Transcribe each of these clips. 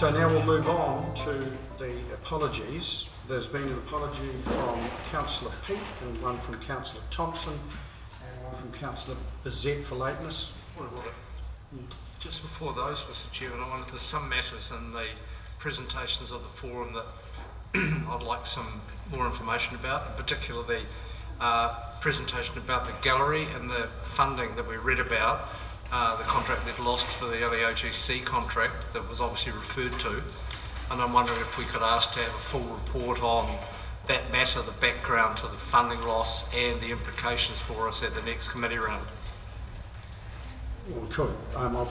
So now we'll move on to the apologies. There's been an apology from Councillor Peake and one from Councillor Thompson and one from Councillor Bezet for lateness. Just before those, Mr Chairman, there's some matters in the presentations of the forum that I'd like some more information about, in particular the presentation about the gallery and the funding that we read about, the contract that lost for the LEOGC contract that was obviously referred to, and I'm wondering if we could ask to have a full report on that matter, the background to the funding loss and the implications for us at the next committee round. Well, we could. I'll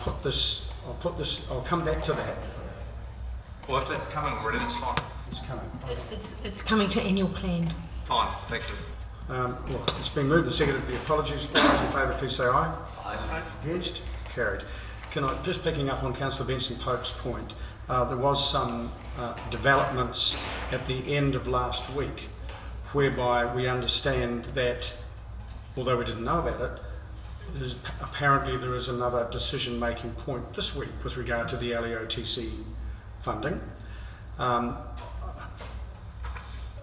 come back to that. Well, if that's coming already, that's fine. It's coming. It's coming to annual plan. Fine, thank you. Well, it's been moved and seconded. The apologies. All those in favour, please say aye. Aye. Against? Carried. Can I just picking up on Councillor Benson Pope's point? There was some developments at the end of last week, whereby we understand that, although we didn't know about it, apparently there is another decision-making point this week with regard to the LEOTC funding.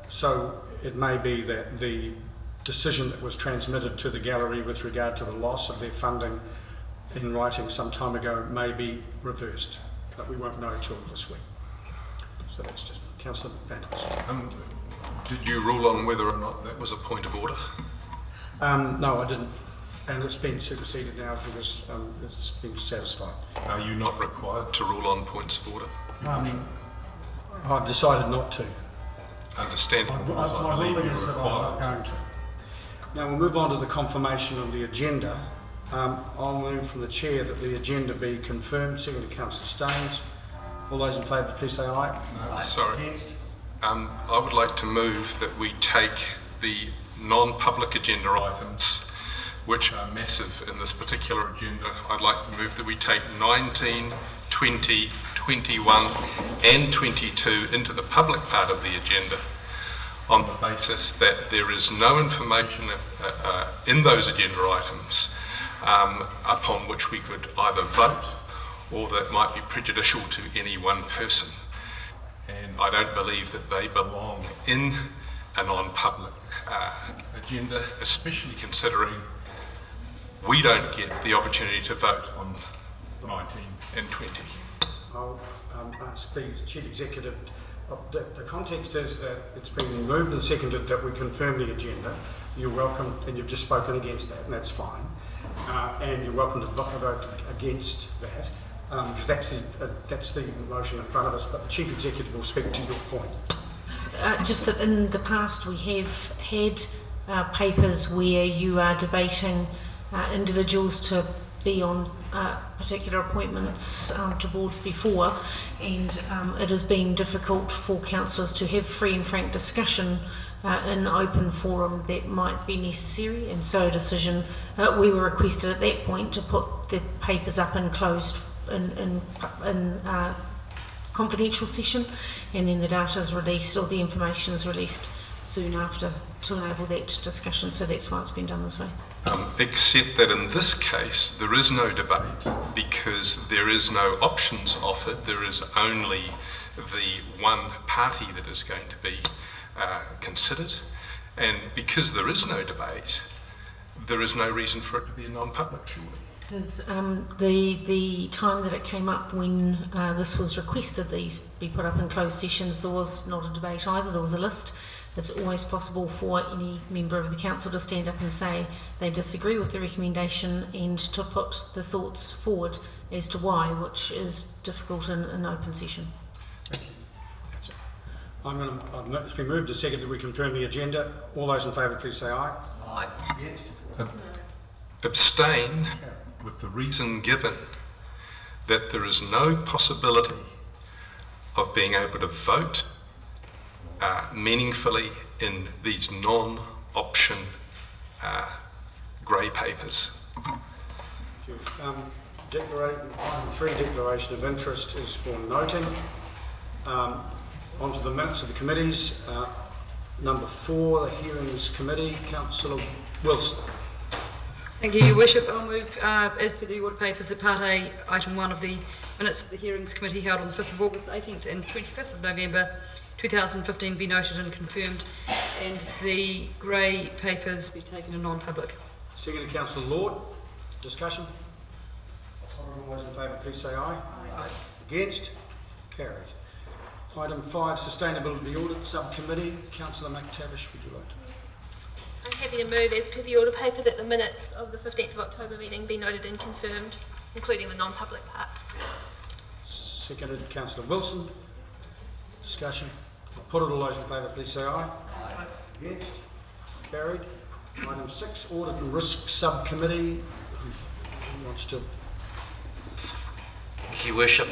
So it may be that the decision that was transmitted to the gallery with regard to the loss of their funding in writing some time ago may be reversed, but we won't know till this week. So that's just Councillor Vandals. Did you rule on whether or not that was a point of order? No, I didn't, and it's been superseded now because it's been satisfied. Are you not required to rule on points of order? I've decided not to. Understandable. My ruling is that I'm not going to. Now we'll move on to the confirmation of the agenda. I'll move from the chair that the agenda be confirmed. Second to Councillor Staines. All those in favour, please say aye. No, sorry. I would like to move that we take the non-public agenda items, which are massive in this particular agenda. I'd like to move that we take 19, 20, 21 and 22 into the public part of the agenda on the basis that there is no information in those agenda items upon which we could either vote or that might be prejudicial to any one person. And I don't believe that they belong in a non-public agenda, especially considering we don't get the opportunity to vote on 19 and 20. I'll ask the Chief Executive. The context is that it's been moved and seconded that we confirm the agenda. You're welcome, and you've just spoken against that, and that's fine. And you're welcome to vote against that, because that's the motion in front of us. But the Chief Executive will speak to your point. Just that in the past we have had papers where you are debating individuals to be on particular appointments to boards before, and it has been difficult for councillors to have free and frank discussion in open forum that might be necessary, and so a decision we were requested at that point to put the papers up in closed in confidential session, and then the data is released or the information is released soon after to enable that discussion. So that's why it's been done this way. Except that in this case there is no debate because there is no options offered. There is only the one party that is going to be considered, and because there is no debate, there is no reason for it to be a non-public, surely. There's the time that it came up when this was requested, these be put up in closed sessions, there was not a debate either, there was a list. It's always possible for any member of the council to stand up and say they disagree with the recommendation and to put the thoughts forward as to why, which is difficult in an open session. Thank you. That's it. It's been moved and seconded that we confirm the agenda. All those in favour, please say aye. Aye. Against? Abstain with the reason given that there is no possibility of being able to vote meaningfully in these non-option grey papers. Item 3, declaration of interest, is for noting. Onto the minutes of the committees. Number 4, the Hearings Committee. Councillor Wilson. Thank you, Your Worship. I'll move, as per the order papers, at Part A, Item 1 of the minutes of the hearings committee held on the 5th of August, 18th and 25th of November 2015 be noted and confirmed, and the grey papers be taken in non-public. Seconded, Councillor Lord. Discussion? All those in favour, please say aye. Aye. Against? Carried. Item 5, Sustainability Audit Subcommittee. Councillor McTavish, would you like to? I'm happy to move, as per the order paper, that the minutes of the 15th of October meeting be noted and confirmed, including the non-public part. Seconded, Councillor Wilson. Discussion? I'll put it, all those in favour, please say aye. Aye. Against? Carried. Item 6, Audit and Risk Subcommittee. Who wants to? Thank you, Worship.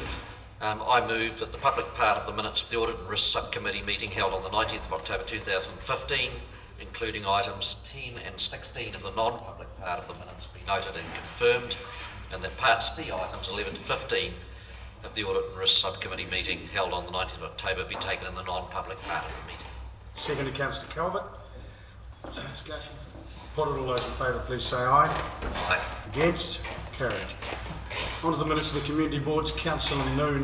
I move that the public part of the minutes of the Audit and Risk Subcommittee meeting held on the 19th of October 2015, including items 10 and 16 of the non-public part of the minutes, be noted and confirmed, and that Part C items 11 to 15 of the Audit and Risk Subcommittee meeting held on the 19th of October be taken in the non-public part of the meeting. Seconded, Councillor Calvert. Discussion? Put it, all those in favour, please say aye. Aye. Against? Carried. On to the minutes of the Community Boards. Councillor Noon.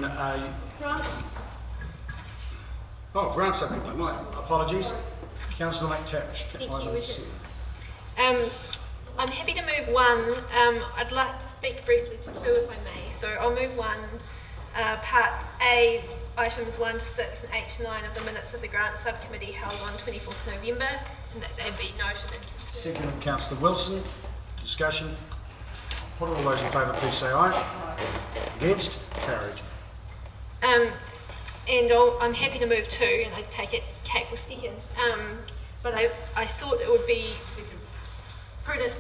Grant Subcommittee. My apologies. Councillor McTavish. Thank you, Richard. I'm happy to move one. I'd like to speak briefly to two, if I may. So I'll move one. Part A, items 1 to 6 and 8 to 9 of the minutes of the Grant Subcommittee held on 24th November, and that they be noted and confirmed. Second, Councillor Wilson. Discussion? Put all those in favour, please say aye. Aye. Against? Carried. I'm happy to move two, and I take it Kate will second. But I thought it would be prudent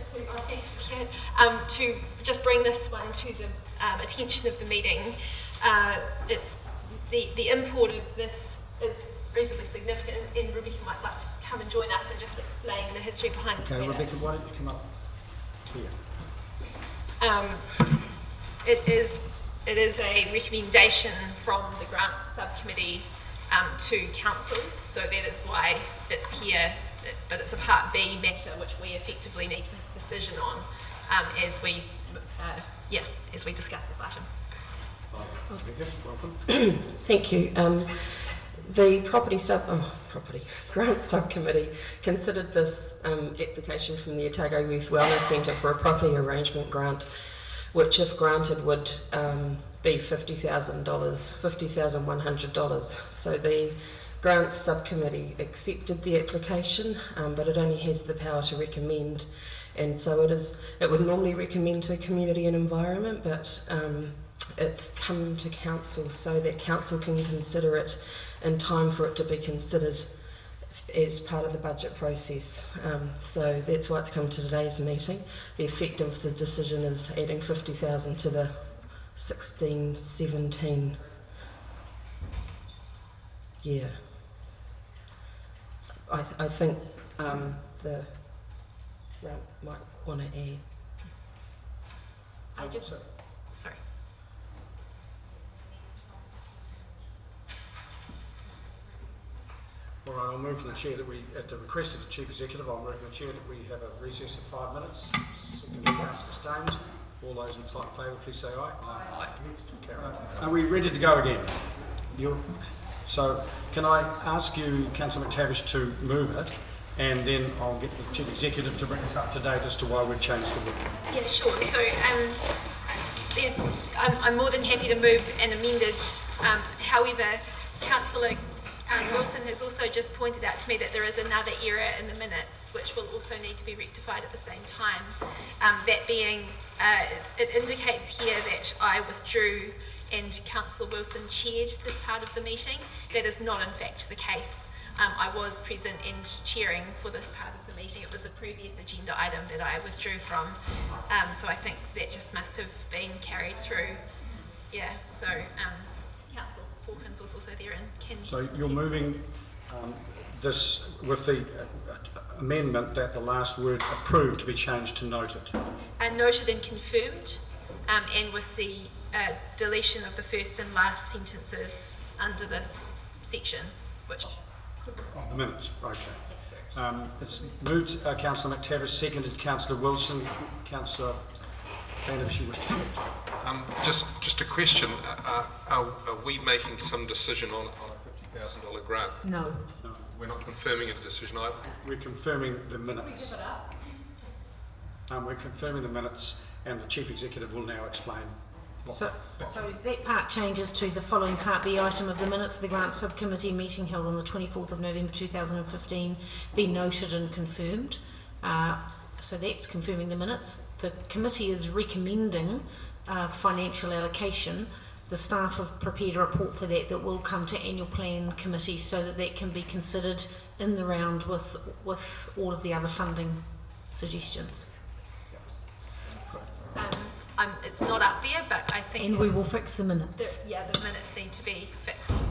to just bring this one to the attention of the meeting. It's the import of this is reasonably significant, and Rebecca might like to come and join us and just explain the history behind this. Okay, Rebecca, why don't you come up here? It is a recommendation from the Grant Subcommittee to Council, so that is why it's here, but it's a Part B matter which we effectively need to make a decision on as we discuss this item. Rebecca, welcome. Thank you. The Grant Subcommittee considered this application from the Otago Youth Wellness Centre for a property arrangement grant, which, if granted, would be $50,000, $50,100. So the Grant Subcommittee accepted the application, but it only has the power to recommend, and so it would normally recommend to Community and Environment, but it's come to Council so that Council can consider it in time for it to be considered as part of the budget process. So that's why it's come to today's meeting. The effect of the decision is adding $50,000 to the 16-17 year. I think the Grant might want to add. Sorry. All right, I'll move from the chair that we, at the request of the Chief Executive, I'll move from the chair that we have a recess of 5 minutes. Second, Councillor Staines. All those in favour, please say aye. Aye. Are we ready to go again? So, can I ask you, Councillor McTavish, to move it, and then I'll get the Chief Executive to bring us up to date as to why we've changed the rule. Yeah, sure. So I'm more than happy to move and amend it. However, Councillor Wilson has also just pointed out to me that there is another error in the minutes which will also need to be rectified at the same time. That being, it indicates here that I withdrew and Councillor Wilson chaired this part of the meeting. That is not in fact the case. I was present and chairing for this part of the meeting. It was the previous agenda item that I withdrew from. So I think that just must have been carried through. Yeah, so Councillor Hawkins was also there and can... So you're moving this with the amendment that the last word approved to be changed to noted. Noted and confirmed, and with the deletion of the first and last sentences under this section, which... Oh, the minutes, okay. It's moved Councillor McTavish, seconded Councillor Wilson. Councillor Vandervis, you wish to speak? Just a question. Are we making some decision on a $50,000 grant? No. No. We're not confirming a decision either. We're confirming the minutes. We're confirming the minutes, and the Chief Executive will now explain. So that part changes to the following part B item of the minutes of the Grant Subcommittee meeting held on the 24th of November 2015 be noted and confirmed. So that's confirming the minutes. The committee is recommending financial allocation. The staff have prepared a report for that will come to annual plan committee so that can be considered in the round with all of the other funding suggestions. It's not up there, but I think... And we will fix the minutes. The minutes need to be fixed.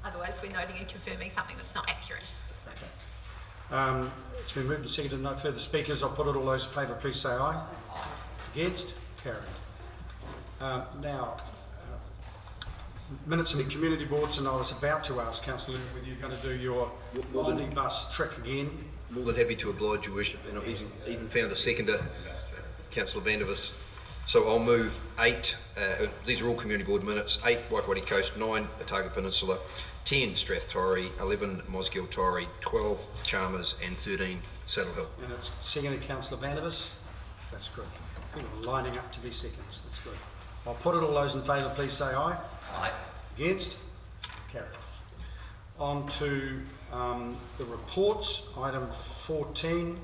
Otherwise, we're noting and confirming something that's not accurate. So. It's been moved and seconded. No further speakers. I'll put it. All those in favour, please say aye. Against? Carried. Now, minutes of the community boards, and I was about to ask Councillor whether you're going to do your omnibus trick again. More than happy to oblige, Your Worship, and I've even found a seconder, Councillor Vandervis. So I'll move 8, these are all community board minutes, 8 Waikowhati Coast, 9 Otago Peninsula, 10 Strathtorrey, 11 Mosgiel Torrey, 12 Chalmers and 13 Saddle Hill. And it's seconded Councillor Vandervis. That's good. People are lining up to be seconds. That's good. I'll put it. All those in favour, please say aye. Aye. Against? Carried. On to the reports. Item 14,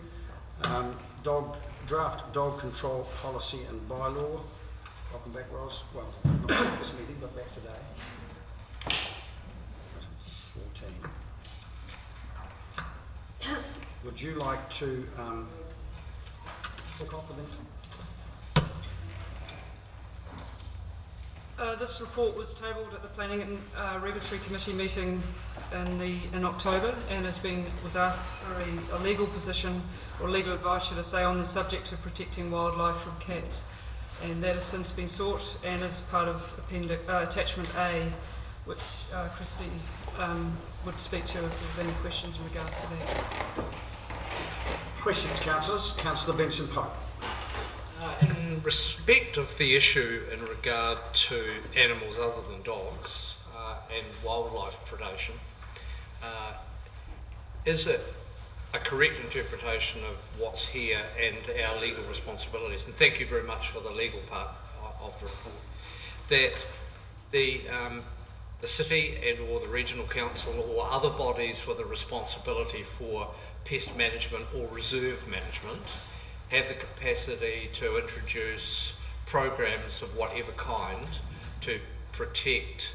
draft dog control policy and bylaw. Welcome back, Ros. Well, not at this meeting, but back today. 14. Would you like to kick off with them? This report was tabled at the Planning and Regulatory Committee meeting in October, and was asked for a legal position, or legal advice should I say, on the subject of protecting wildlife from cats, and that has since been sought and is part of attachment A, which Christy would speak to if there was any questions in regards to that. Questions, councillors? Councillor Benson Pope. In respect of the issue in regard to animals other than dogs and wildlife predation, is it a correct interpretation of what's here and our legal responsibilities? And thank you very much for the legal part of the report. That the city and or the regional council or other bodies with a responsibility for pest management or reserve management have the capacity to introduce programs of whatever kind to protect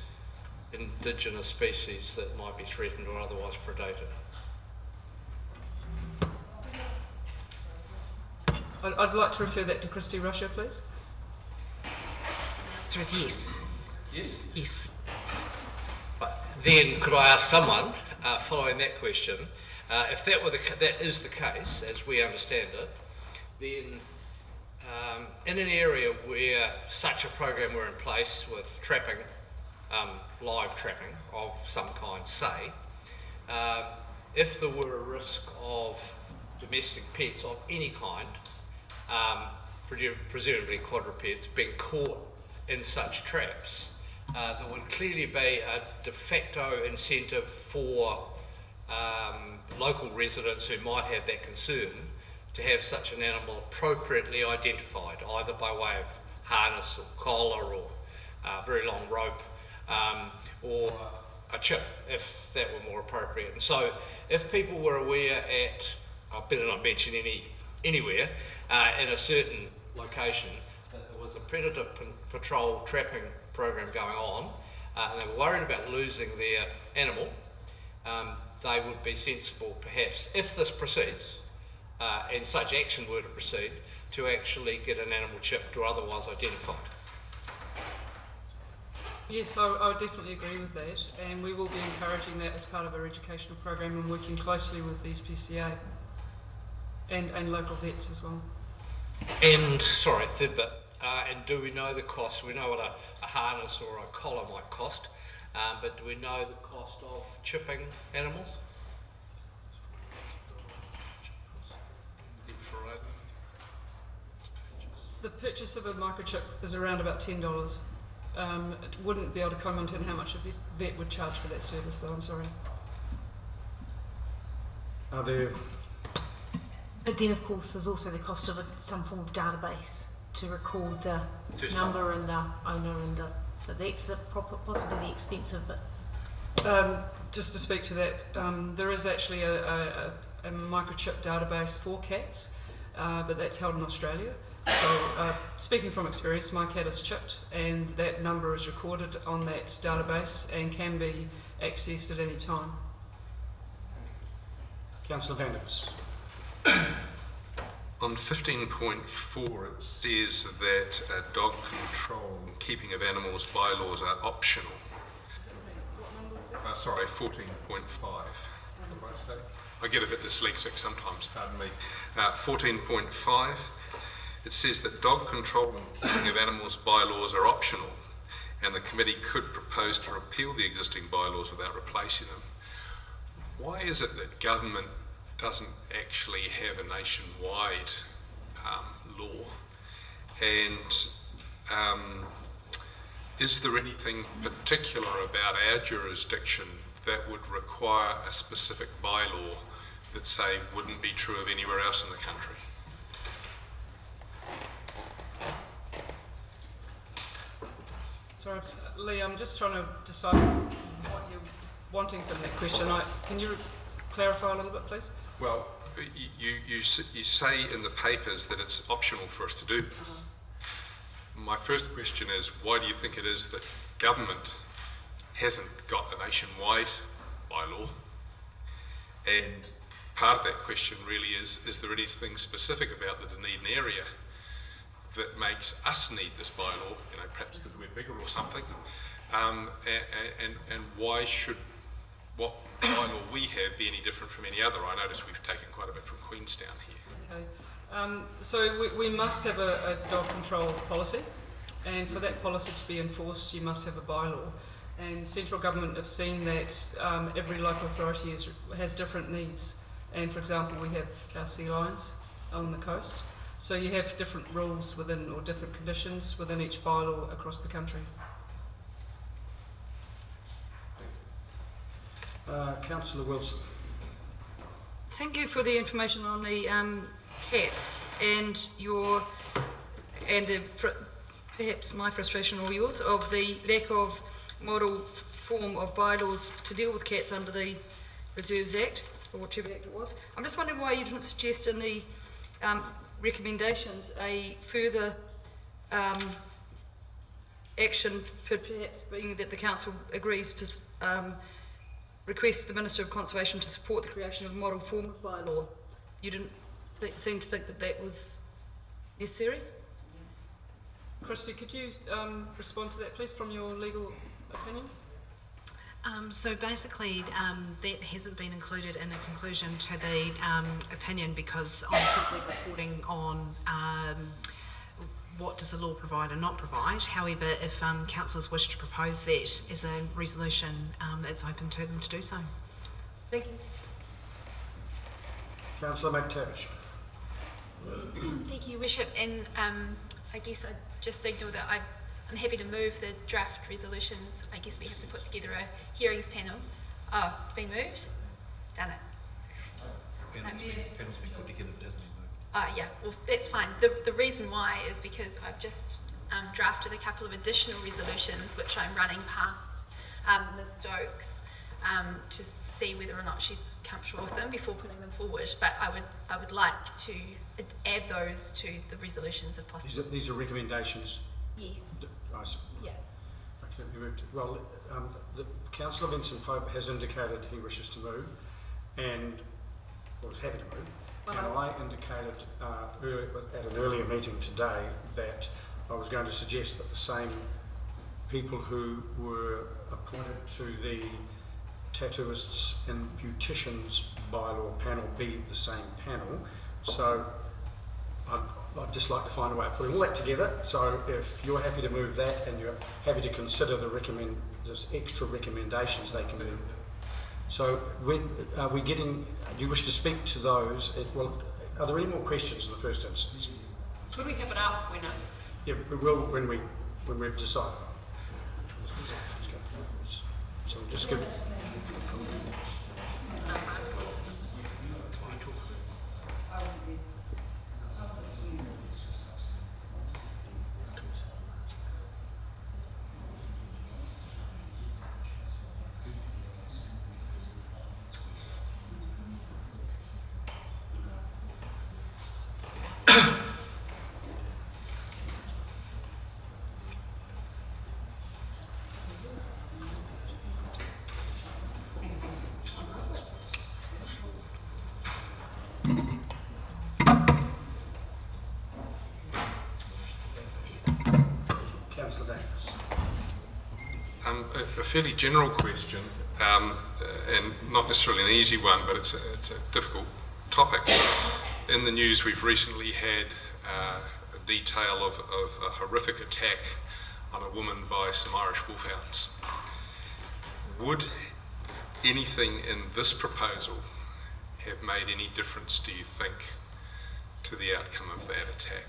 indigenous species that might be threatened or otherwise predated. I'd like to refer that to Christy Rusher, please. So it's yes. Yes? Yes. But then could I ask someone, following that question, if that is the case, as we understand it, then in an area where such a program were in place with trapping, live trapping of some kind, say, if there were a risk of domestic pets of any kind, presumably quadrupeds, being caught in such traps, there would clearly be a de facto incentive for local residents who might have that concern to have such an animal appropriately identified, either by way of harness or collar or very long rope, or a chip, if that were more appropriate. And so if people were aware I better not mention anywhere, in a certain location, that there was a predator patrol trapping program going on, and they were worried about losing their animal, they would be sensible, perhaps, if this proceeds, and such action were to proceed, to actually get an animal chipped or otherwise identified. Yes, I would definitely agree with that, and we will be encouraging that as part of our educational program and working closely with the SPCA and local vets as well. And, sorry, third bit, and do we know the cost? We know what a harness or a collar might cost, but do we know the cost of chipping animals? the purchase of a microchip is around about $10. It wouldn't be able to comment on how much a vet would charge for that service, though. I'm sorry. Are there, But then, of course, there's also the cost of some form of database to record the number and the owner and the. So that's the possibly the expensive bit. Just to speak to that, there is actually a microchip database for cats, but that's held in Australia. So, speaking from experience, my cat is chipped, and that number is recorded on that database and can be accessed at any time. Councillor Vanders? On 15.4 it says that dog control and keeping of animals bylaws are optional. Sorry, 14.5. What did I say? I get a bit dyslexic sometimes, pardon me. 14.5, it says that dog control and keeping of animals bylaws are optional, and the committee could propose to repeal the existing bylaws without replacing them. Why is it that government doesn't actually have a nationwide law? And is there anything particular about our jurisdiction that would require a specific bylaw that, say, wouldn't be true of anywhere else in the country? Sorry, Lee, I'm just trying to decide what you're wanting from that question. Can you clarify a little bit, please? Well, you say in the papers that it's optional for us to do this. My first question is, why do you think it is that government hasn't got a nationwide bylaw? And part of that question really is there anything specific about the Dunedin area that makes us need this bylaw, perhaps because we're bigger or something? And why should what bylaw we have be any different from any other? I notice we've taken quite a bit from Queenstown here. Okay. So we must have a dog control policy, and for that policy to be enforced, you must have a bylaw. And central government have seen that every local authority has different needs. And for example, we have our sea lions on the coast, so you have different rules within, or different conditions within each bylaw across the country. Councillor Wilson? Thank you for the information on the cats and perhaps my frustration or yours of the lack of model form of bylaws to deal with cats under the Reserves Act, or whichever act it was. I'm just wondering why you didn't suggest in the recommendations a further action, perhaps being that the council agrees to request the Minister of Conservation to support the creation of a model form of bylaw. You didn't seem to think that that was necessary? Christy, could you respond to that, please, from your legal opinion? So basically, that hasn't been included in the conclusion to the opinion because I'm simply reporting on what does the law provide and not provide. However, if councillors wish to propose that as a resolution, it's open to them to do so. Thank you. Councillor McTavish. Thank you, Your Worship. And I guess I just signal that I'm happy to move the draft resolutions. I guess we have to put together a hearings panel. Oh, it's been moved? Done it. Panel's been put together, but hasn't been moved. Yeah, well, that's fine. The reason why is because I've just drafted a couple of additional resolutions which I'm running past Ms Stokes to see whether or not she's comfortable with them before putting them forward. But I would like to add those to the resolutions if possible. These are recommendations? Yes. Yeah. Okay, well, Councillor Vincent Pope has indicated he wishes to move, and was happy to move. And I indicated at an earlier meeting today that I was going to suggest that the same people who were appointed to the Tattooists and Beauticians bylaw panel be the same panel. So I'd just like to find a way of putting all that together. So if you're happy to move that and you're happy to consider there's extra recommendations they can do. So when are we getting, do you wish to speak to those? Well, are there any more questions in the first instance? Could we have it up when Yeah, we will when we've decided. So we'll just give. Councillor Davis. A fairly general question, and not necessarily an easy one, but it's a difficult topic. In the news, we've recently had a detail of a horrific attack on a woman by some Irish wolfhounds. Would anything in this proposal have made any difference, do you think, to the outcome of that attack,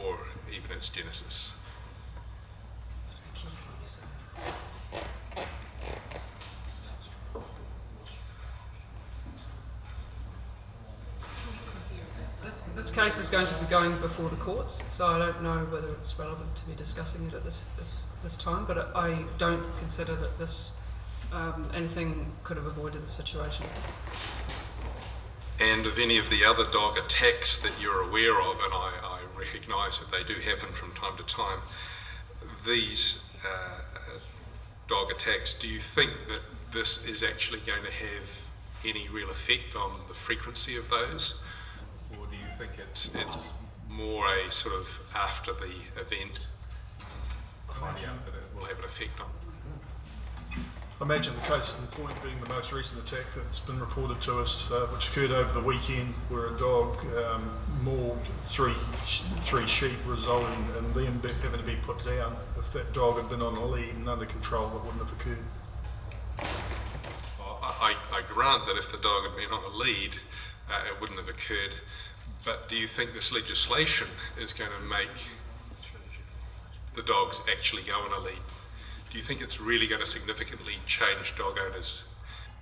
or even its genesis? This case is going to be going before the courts, so I don't know whether it's relevant to be discussing it at this time, but I don't consider that this anything could have avoided the situation. And of any of the other dog attacks that you're aware of, and I recognise that they do happen from time to time, these dog attacks, do you think that this is actually going to have any real effect on the frequency of those? Or do you think it's more a sort of after the event tidy up that it will have an effect on? I imagine the case in point being the most recent attack that's been reported to us, which occurred over the weekend, where a dog mauled three sheep, resulting in them having to be put down. If that dog had been on a lead and under control, it wouldn't have occurred. Well, I grant that if the dog had been on a lead, it wouldn't have occurred. But do you think this legislation is going to make the dogs actually go on a lead? Do you think it's really going to significantly change dog owners'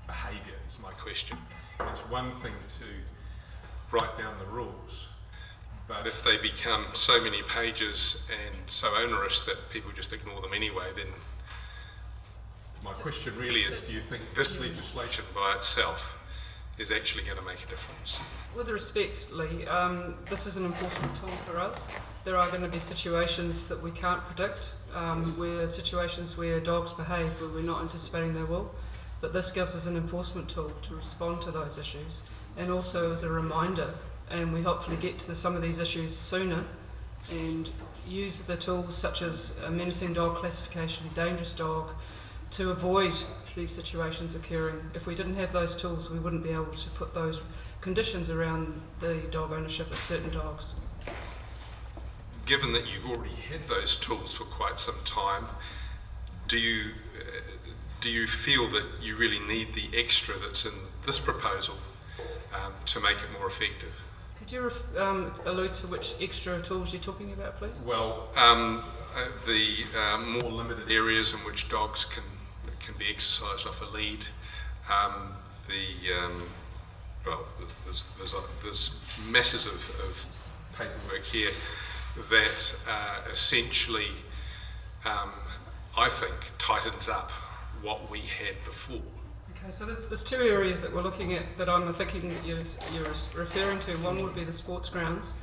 behaviour, is my question. It's one thing to write down the rules, but if they become so many pages and so onerous that people just ignore them anyway, then my question really is, do you think this legislation by itself is actually going to make a difference? With respect, Lee, this is an enforcement tool for us. There are going to be situations that we can't predict, where situations where dogs behave where we're not anticipating they will, but this gives us an enforcement tool to respond to those issues, and also as a reminder, and we hopefully get to some of these issues sooner and use the tools such as a menacing dog classification, dangerous dog, to avoid these situations occurring. If we didn't have those tools, we wouldn't be able to put those conditions around the dog ownership of certain dogs. Given that you've already had those tools for quite some time, do you feel that you really need the extra that's in this proposal to make it more effective? Could you allude to which extra tools you're talking about, please? Well, the more limited areas in which dogs can be exercised off a lead. Well, there's masses of paperwork here that essentially, I think, tightens up what we had before. Okay, so there's two areas that we're looking at that I'm thinking that you're referring to. One would be the sports grounds,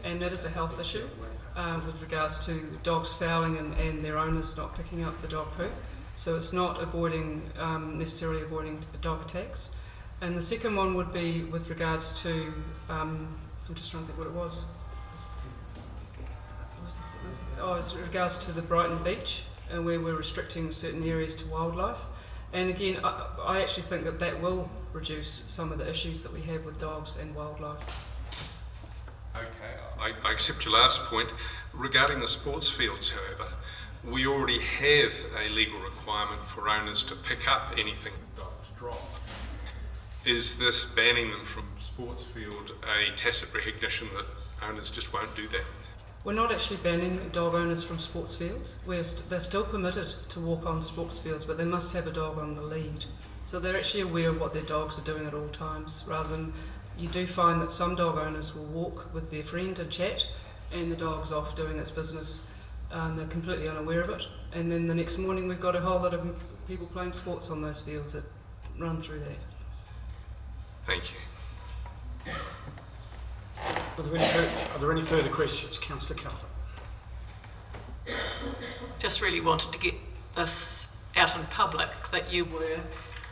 and that is a health issue with regards to dogs fouling and their owners not picking up the dog poo. So it's not necessarily avoiding dog attacks. And the second one would be with regards to, I'm just trying to think what it was. It's with regards to the Brighton Beach, and where we're restricting certain areas to wildlife. And again, I actually think that that will reduce some of the issues that we have with dogs and wildlife. Okay, I accept your last point. Regarding the sports fields, however, we already have a legal requirement for owners to pick up anything that dogs drop. Is this banning them from sports field a tacit recognition that owners just won't do that? We're not actually banning dog owners from sports fields. They're still permitted to walk on sports fields, but they must have a dog on the lead. So they're actually aware of what their dogs are doing at all times, rather than you do find that some dog owners will walk with their friend and chat, and the dog's off doing its business. They're completely unaware of it. And then the next morning we've got a whole lot of people playing sports on those fields that run through that. Thank you. Are there any further questions? Councillor Calvin. Just really wanted to get this out in public, that you were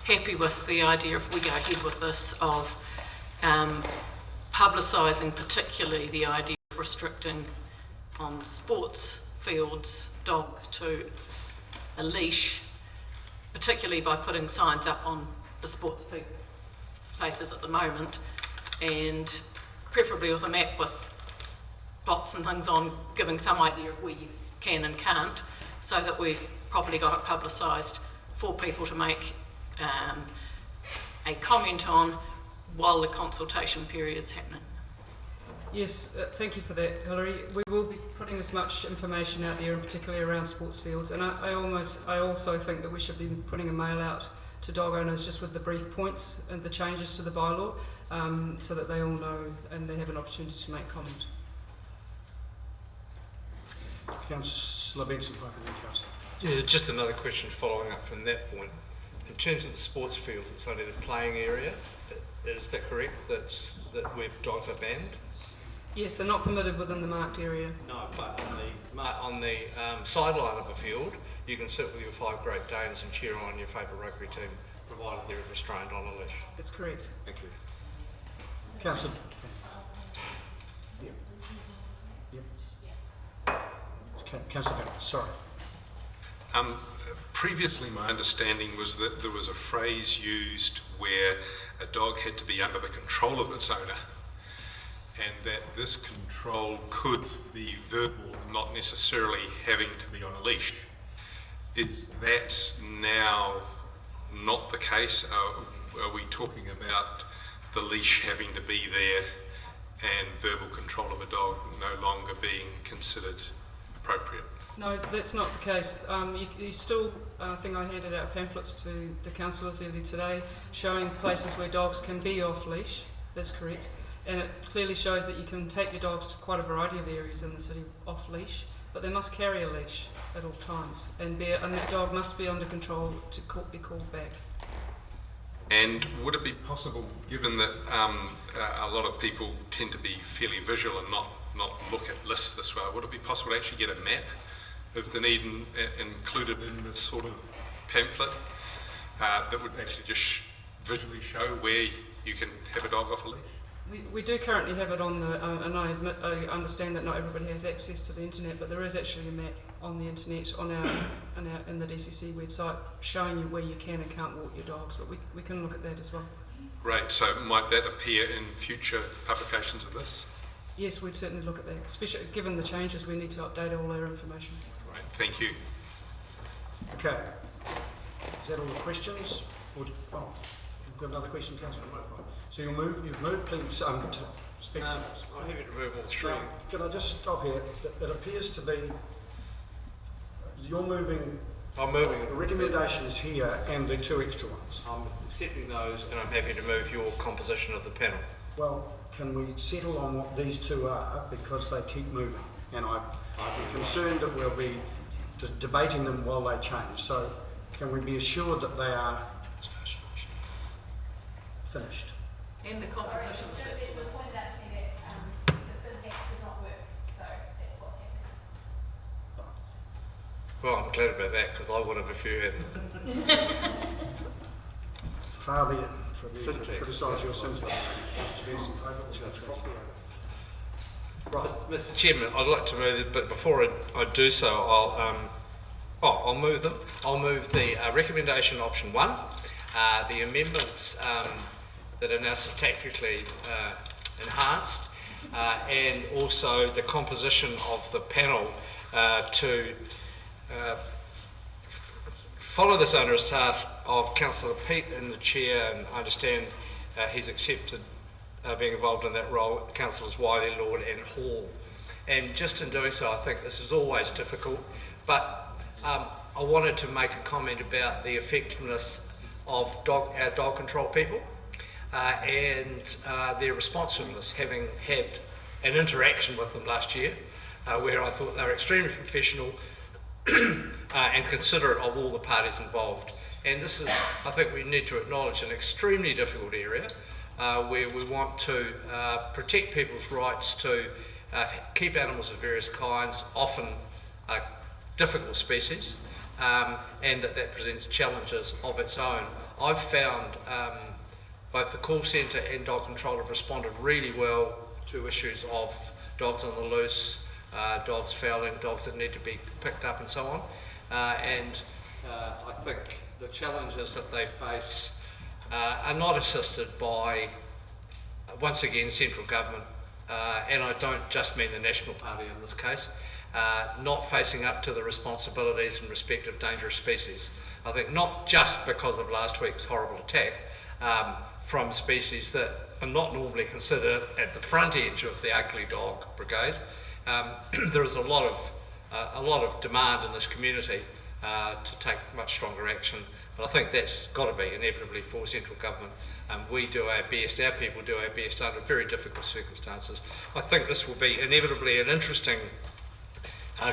happy with the idea, if we go ahead with this, of publicising particularly the idea of restricting on sports fields dogs to a leash, particularly by putting signs up on the sports places at the moment, and preferably with a map with dots and things on, giving some idea of where you can and can't, so that we've properly got it publicised for people to make a comment on while the consultation period's happening. Yes, thank you for that, Hilary. We will be putting as much information out there, and particularly around sports fields. And I also think that we should be putting a mail out to dog owners just with the brief points and the changes to the bylaw, so that they all know and they have an opportunity to make comment. Councillor Benson, Councillor. Yeah, just another question following up from that point. In terms of the sports fields, it's only the playing area. Is that correct? That where dogs are banned? Yes, they're not permitted within the marked area. No, but on the sideline of a field, you can sit with your 5 Great Danes and cheer on your favourite rugby team, provided they're restrained on a leash. That's correct. Thank you. Councillor. Okay, Councillor Fennell, sorry. Previously, my understanding was that there was a phrase used where a dog had to be under the control of its owner, and that this control could be verbal, not necessarily having to be on a leash. Is that now not the case? Are we talking about the leash having to be there and verbal control of a dog no longer being considered appropriate? No, that's not the case. You still, I think I handed out pamphlets to the councillors earlier today showing places where dogs can be off leash. That's correct. And it clearly shows that you can take your dogs to quite a variety of areas in the city off leash, but they must carry a leash at all times, and that dog must be under control to be called back. And would it be possible, given that a lot of people tend to be fairly visual and not look at lists this way, would it be possible to actually get a map of Dunedin included in this sort of pamphlet that would actually just visually show where you can have a dog off a leash? We do currently have it on the, and I understand that not everybody has access to the internet, but there is actually a map on the internet in the DCC website showing you where you can and can't walk your dogs, but we can look at that as well. Great, so might that appear in future publications of this? Yes, we'd certainly look at that, especially given the changes. We need to update all our information. Right, thank you. Okay. Is that all the questions? Or, oh, you've got another question, Councillor? So you've moved, please, to speak to us. I'm happy to move all three. Can I just stop here? It appears to be, you're moving. I'm moving. The recommendations here and the 2 extra ones. I'm accepting those, and I'm happy to move your composition of the panel. Well, can we settle on what these 2 are, because they keep moving, and I'm concerned that we'll be debating them while they change. So can we be assured that they are finished? And the composition. It was pointed out to me that the syntax did not work, so that's what's happening. Well, I'm glad about that, because I would have if you hadn't. Far be it from you to Syntax. criticise your syntax. Right. Mr. Chairman, I'd like to move it, but before I do so, I'll move them. I'll move the recommendation option 1, the amendments that are now syntactically enhanced, and also the composition of the panel to follow this onerous task of Councillor Peat in the chair, and I understand he's accepted being involved in that role, Councillors Wiley, Lord and Hall. And just in doing so, I think this is always difficult, but I wanted to make a comment about the effectiveness of our dog control people and their responsiveness, having had an interaction with them last year where I thought they were extremely professional and considerate of all the parties involved. And this is, I think we need to acknowledge, an extremely difficult area where we want to protect people's rights to keep animals of various kinds, often difficult species, and that presents challenges of its own. I've found both the call centre and dog control have responded really well to issues of dogs on the loose, dogs fouling, dogs that need to be picked up and so on. And I think the challenges that they face are not assisted by, once again, central government, and I don't just mean the National Party in this case, not facing up to the responsibilities in respect of dangerous species. I think not just because of last week's horrible attack from species that are not normally considered at the front edge of the ugly dog brigade. There is a lot of demand in this community to take much stronger action, but I think that's got to be inevitably for central government. We do our best, our people do our best under very difficult circumstances. I think this will be inevitably an interesting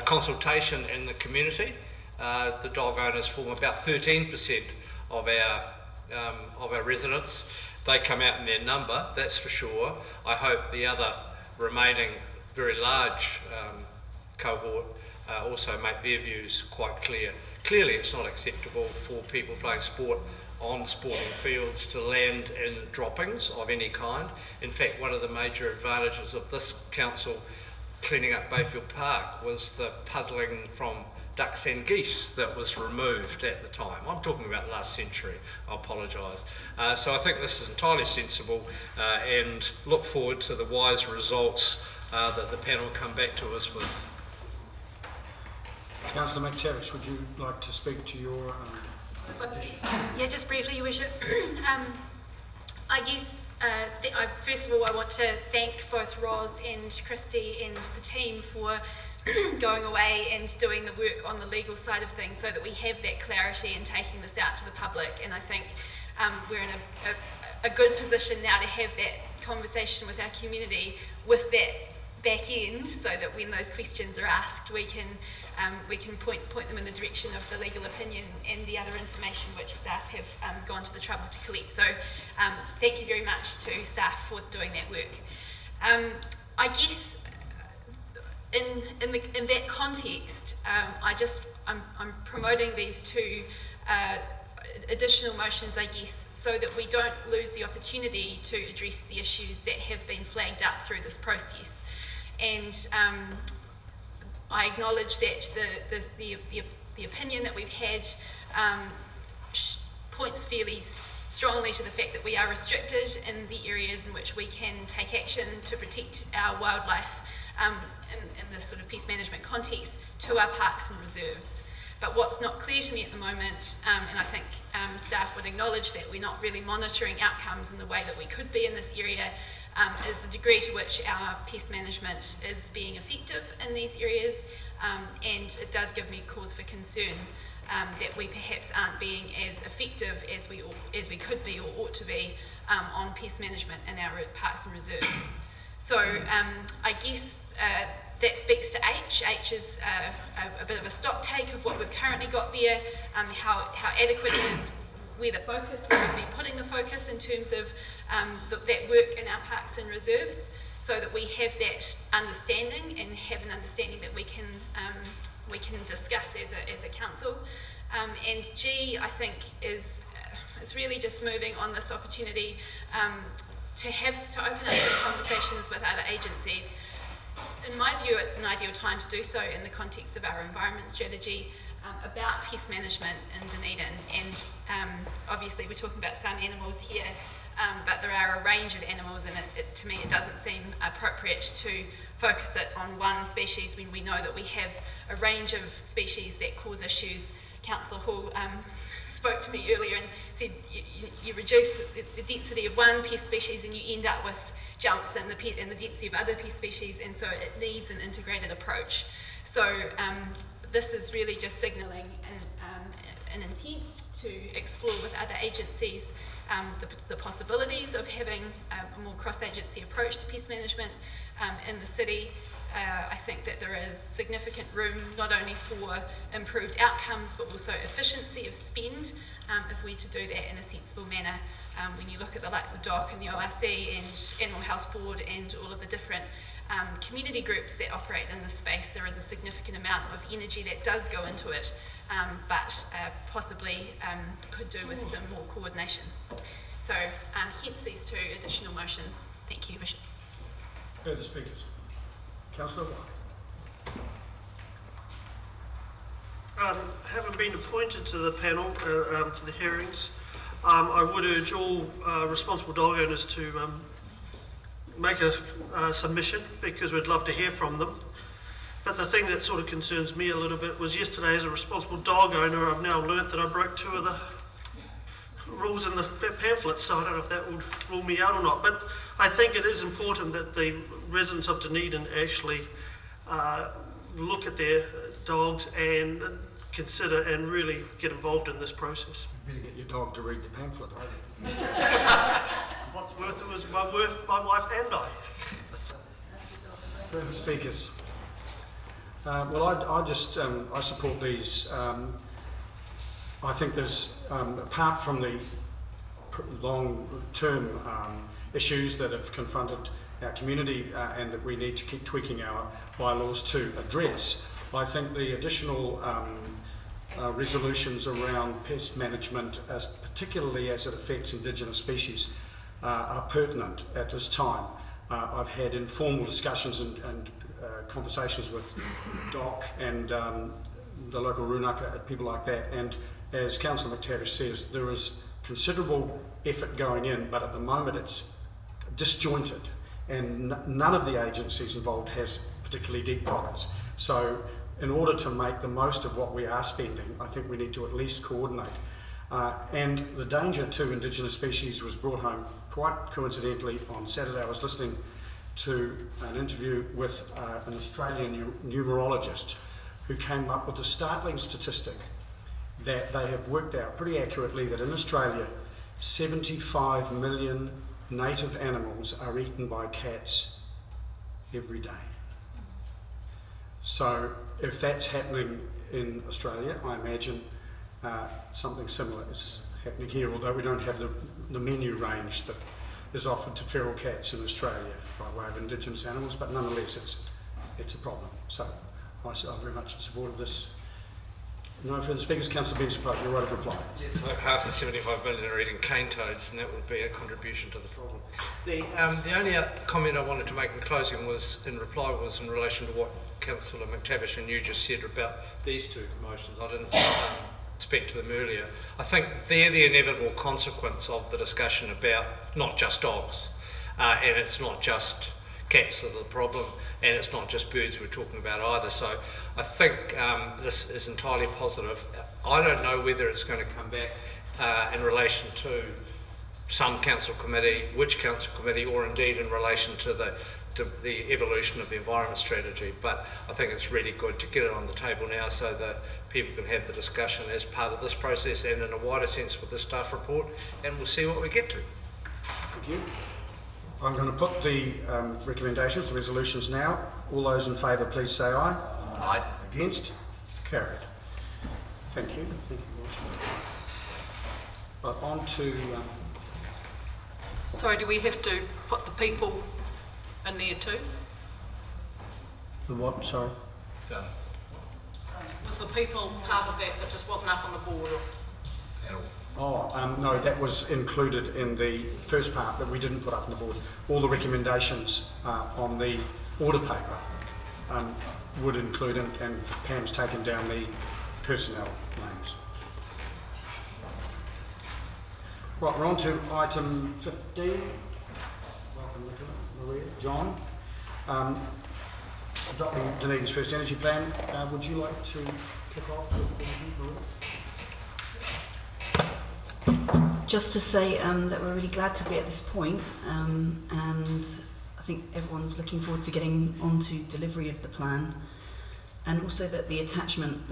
consultation in the community. The dog owners form about 13% of our residents. They come out in their number, that's for sure. I hope the other remaining very large cohort also make their views quite clear. Clearly it's not acceptable for people playing sport on sporting fields to land in droppings of any kind. In fact, one of the major advantages of this council cleaning up Bayfield Park was the puddling from ducks and geese that was removed at the time. I'm talking about last century, I apologise. So I think this is entirely sensible and look forward to the wise results that the panel come back to us with. Councillor McTavish, would you like to speak to your Yeah, just briefly, Your Worship. I guess, first of all, I want to thank both Ros and Christy and the team for going away and doing the work on the legal side of things so that we have that clarity and taking this out to the public. And I think we're in a good position now to have that conversation with our community with that back end, so that when those questions are asked, we can point them in the direction of the legal opinion and the other information which staff have gone to the trouble to collect. So thank you very much to staff for doing that work. I guess in that context, I'm promoting these two additional motions, I guess, so that we don't lose the opportunity to address the issues that have been flagged up through this process. And I acknowledge that the opinion that we've had points fairly strongly to the fact that we are restricted in the areas in which we can take action to protect our wildlife in this sort of peace management context to our parks and reserves. But what's not clear to me at the moment, and I think staff would acknowledge that we're not really monitoring outcomes in the way that we could be in this area, is the degree to which our pest management is being effective in these areas, and it does give me cause for concern that we perhaps aren't being as effective as we could be or ought to be on pest management in our parks and reserves. So I guess that speaks to H. H is a bit of a stock take of what we've currently got there, how adequate it is, where the focus, where we'll be putting the focus in terms of that work in our parks and reserves, so that we have that understanding and have an understanding that we can discuss as a council. And G, I think, is really just moving on this opportunity to open up some conversations with other agencies. In my view, it's an ideal time to do so in the context of our environment strategy about pest management in Dunedin. And obviously we're talking about some animals here, but there are a range of animals, and to me it doesn't seem appropriate to focus it on one species when we know that we have a range of species that cause issues. Councillor Hall spoke to me earlier and said you reduce the density of one pest species and you end up with jumps in the density of other pest species, and so it needs an integrated approach. So this is really just signalling an intent to explore with other agencies the possibilities of having a more cross-agency approach to pest management in the city. I think that there is significant room not only for improved outcomes but also efficiency of spend if we're to do that in a sensible manner. When you look at the likes of DOC and the ORC and Animal Health Board and all of the different community groups that operate in this space, there is a significant amount of energy that does go into it, but possibly could do with some more coordination. So hence these two additional motions. Thank you, Bishop. Further speakers? Councillor White. Having been appointed to the panel for the hearings, I would urge all responsible dog owners to make a submission, because we'd love to hear from them. But the thing that sort of concerns me a little bit was yesterday, as a responsible dog owner, I've now learnt that I broke 2 of the rules in the pamphlet, so I don't know if that will rule me out or not. But I think it is important that the residents of Dunedin actually look at their dogs and consider and really get involved in this process. You better get your dog to read the pamphlet. What's worth it was my wife and I. Further speakers? Well, I support these. I think there's, apart from the long-term issues that have confronted our community and that we need to keep tweaking our bylaws to address, I think the additional resolutions around pest management, particularly as it affects Indigenous species, are pertinent at this time. I've had informal discussions and conversations with DOC and the local runaka, people like that, and as Councillor McTavish says, there is considerable effort going in, but at the moment it's disjointed, and none of the agencies involved has particularly deep pockets. So in order to make the most of what we are spending, I think we need to at least coordinate. And the danger to Indigenous species was brought home quite coincidentally on Saturday. I was listening to an interview with an Australian numerologist who came up with a startling statistic that they have worked out pretty accurately that in Australia 75 million native animals are eaten by cats every day. So if that's happening in Australia, I imagine something similar is happening here, although we don't have the menu range that is offered to feral cats in Australia by way of Indigenous animals, but nonetheless it's a problem. So I'm very much in support of this. No further speakers. Councillor Benson, you're right of reply. Yes, half the 75 million are eating cane toads, and that would be a contribution to the problem. The only comment I wanted to make in closing was in relation to what Councillor McTavish and you just said about these two motions. I didn't speak to them earlier. I think they're the inevitable consequence of the discussion about not just dogs, and it's not just cats that are the problem, and it's not just birds we're talking about either. So I think this is entirely positive. I don't know whether it's going to come back in relation to some council committee, which council committee, or indeed in relation to the evolution of the environment strategy, but I think it's really good to get it on the table now so that people can have the discussion as part of this process and in a wider sense with the staff report, and we'll see what we get to. Thank you. I'm going to put the recommendations, the resolutions now. All those in favour, please say aye. Aye. Against? Carried. Thank you. Thank you. But on to... Sorry, do we have to put the people in there too? The what? Sorry? Done. Was the people part of that just wasn't up on the board? No, that was included in the first part that we didn't put up on the board. All the recommendations on the order paper would include, and Pam's taken down the personnel names. Right, we're on to item 15. Welcome, Nicola, Maria, John. Adopting Dunedin's first energy plan. Would you like to kick off with the Maria? Just to say that we're really glad to be at this point, and I think everyone's looking forward to getting onto delivery of the plan, and also that the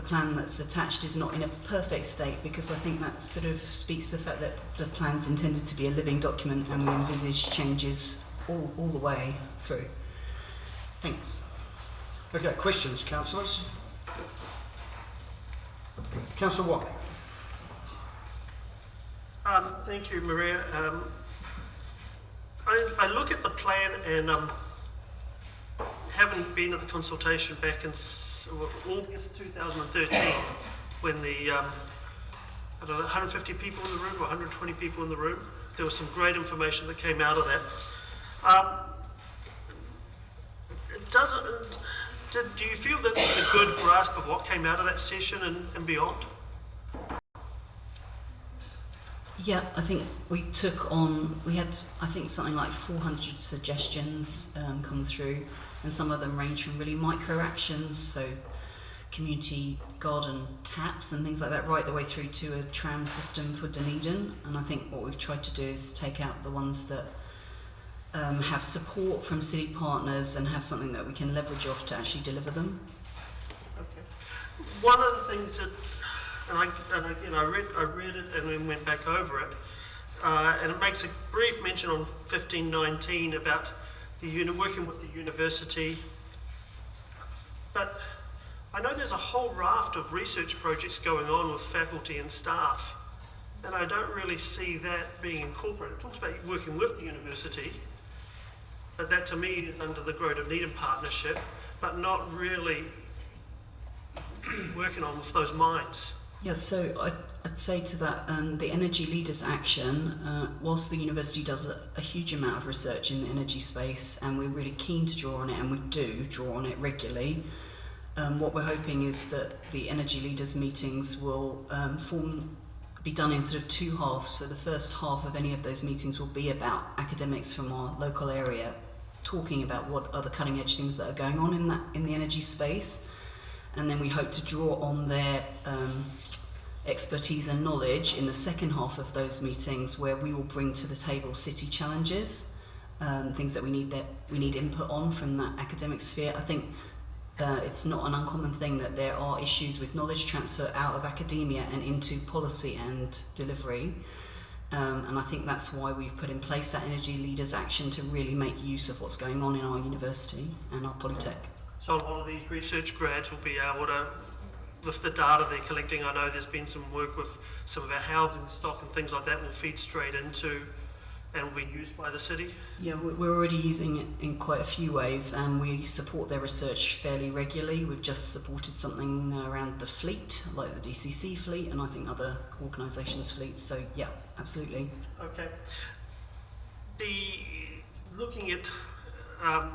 plan that's attached is not in a perfect state, because I think that sort of speaks to the fact that the plan's intended to be a living document and we envisage changes all the way through. Thanks. Okay, questions, councillors? Councillor Watley. Thank you, Maria. I look at the plan and haven't been at the consultation back in August 2013 when the, I don't know, 150 people in the room or 120 people in the room. There was some great information that came out of that. Do you feel that there's a good grasp of what came out of that session and beyond? Yeah, I think we had, I think, something like 400 suggestions come through, and some of them range from really micro actions, so community garden taps and things like that, right the way through to a tram system for Dunedin. And I think what we've tried to do is take out the ones that have support from city partners and have something that we can leverage off to actually deliver them. Okay. One of the things that, and I read it and then went back over it, and it makes a brief mention on 1519 about working with the university. But I know there's a whole raft of research projects going on with faculty and staff, and I don't really see that being incorporated. It talks about working with the university, but that to me is under the Grow Dunedin partnership, but not really working on with those mines. Yeah, so I'd say to that, the Energy Leaders Action, whilst the university does a huge amount of research in the energy space, and we're really keen to draw on it, and we do draw on it regularly, what we're hoping is that the Energy Leaders meetings will be done in sort of two halves. So the first half of any of those meetings will be about academics from our local area talking about what are the cutting edge things that are going on in the energy space. And then we hope to draw on their expertise and knowledge in the second half of those meetings, where we will bring to the table city challenges, things that we need input on from that academic sphere. I think it's not an uncommon thing that there are issues with knowledge transfer out of academia and into policy and delivery. And I think that's why we've put in place that Energy Leaders Action, to really make use of what's going on in our university and our polytech. So a lot of these research grads will be able to, with the data they're collecting, I know there's been some work with some of our housing stock and things like that will feed straight into and will be used by the city? Yeah, we're already using it in quite a few ways, and we support their research fairly regularly. We've just supported something around the fleet, like the DCC fleet, and I think other organisations' fleets, so yeah, absolutely. Okay. Looking at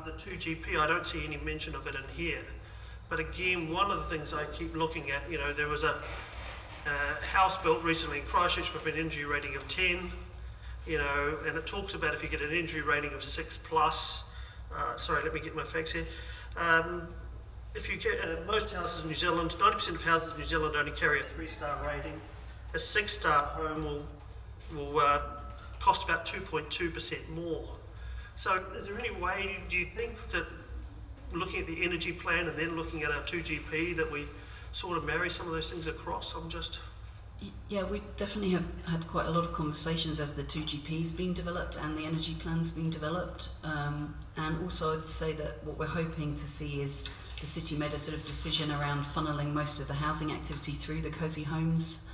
the 2GP, I don't see any mention of it in here. But again, one of the things I keep looking at, there was a house built recently in Christchurch with an energy rating of 10, and it talks about if you get an energy rating of 6+, sorry, let me get my facts here. If you get, most houses in New Zealand, 90% of houses in New Zealand only carry a 3-star rating. A 6-star home will cost about 2.2% more. So is there any way, do you think, that looking at the energy plan and then looking at our 2GP, that we sort of marry some of those things across? Yeah, we definitely have had quite a lot of conversations as the 2GP's been developed and the energy plan's been developed. And also I'd say that what we're hoping to see is the city made a sort of decision around funneling most of the housing activity through the Cosy Homes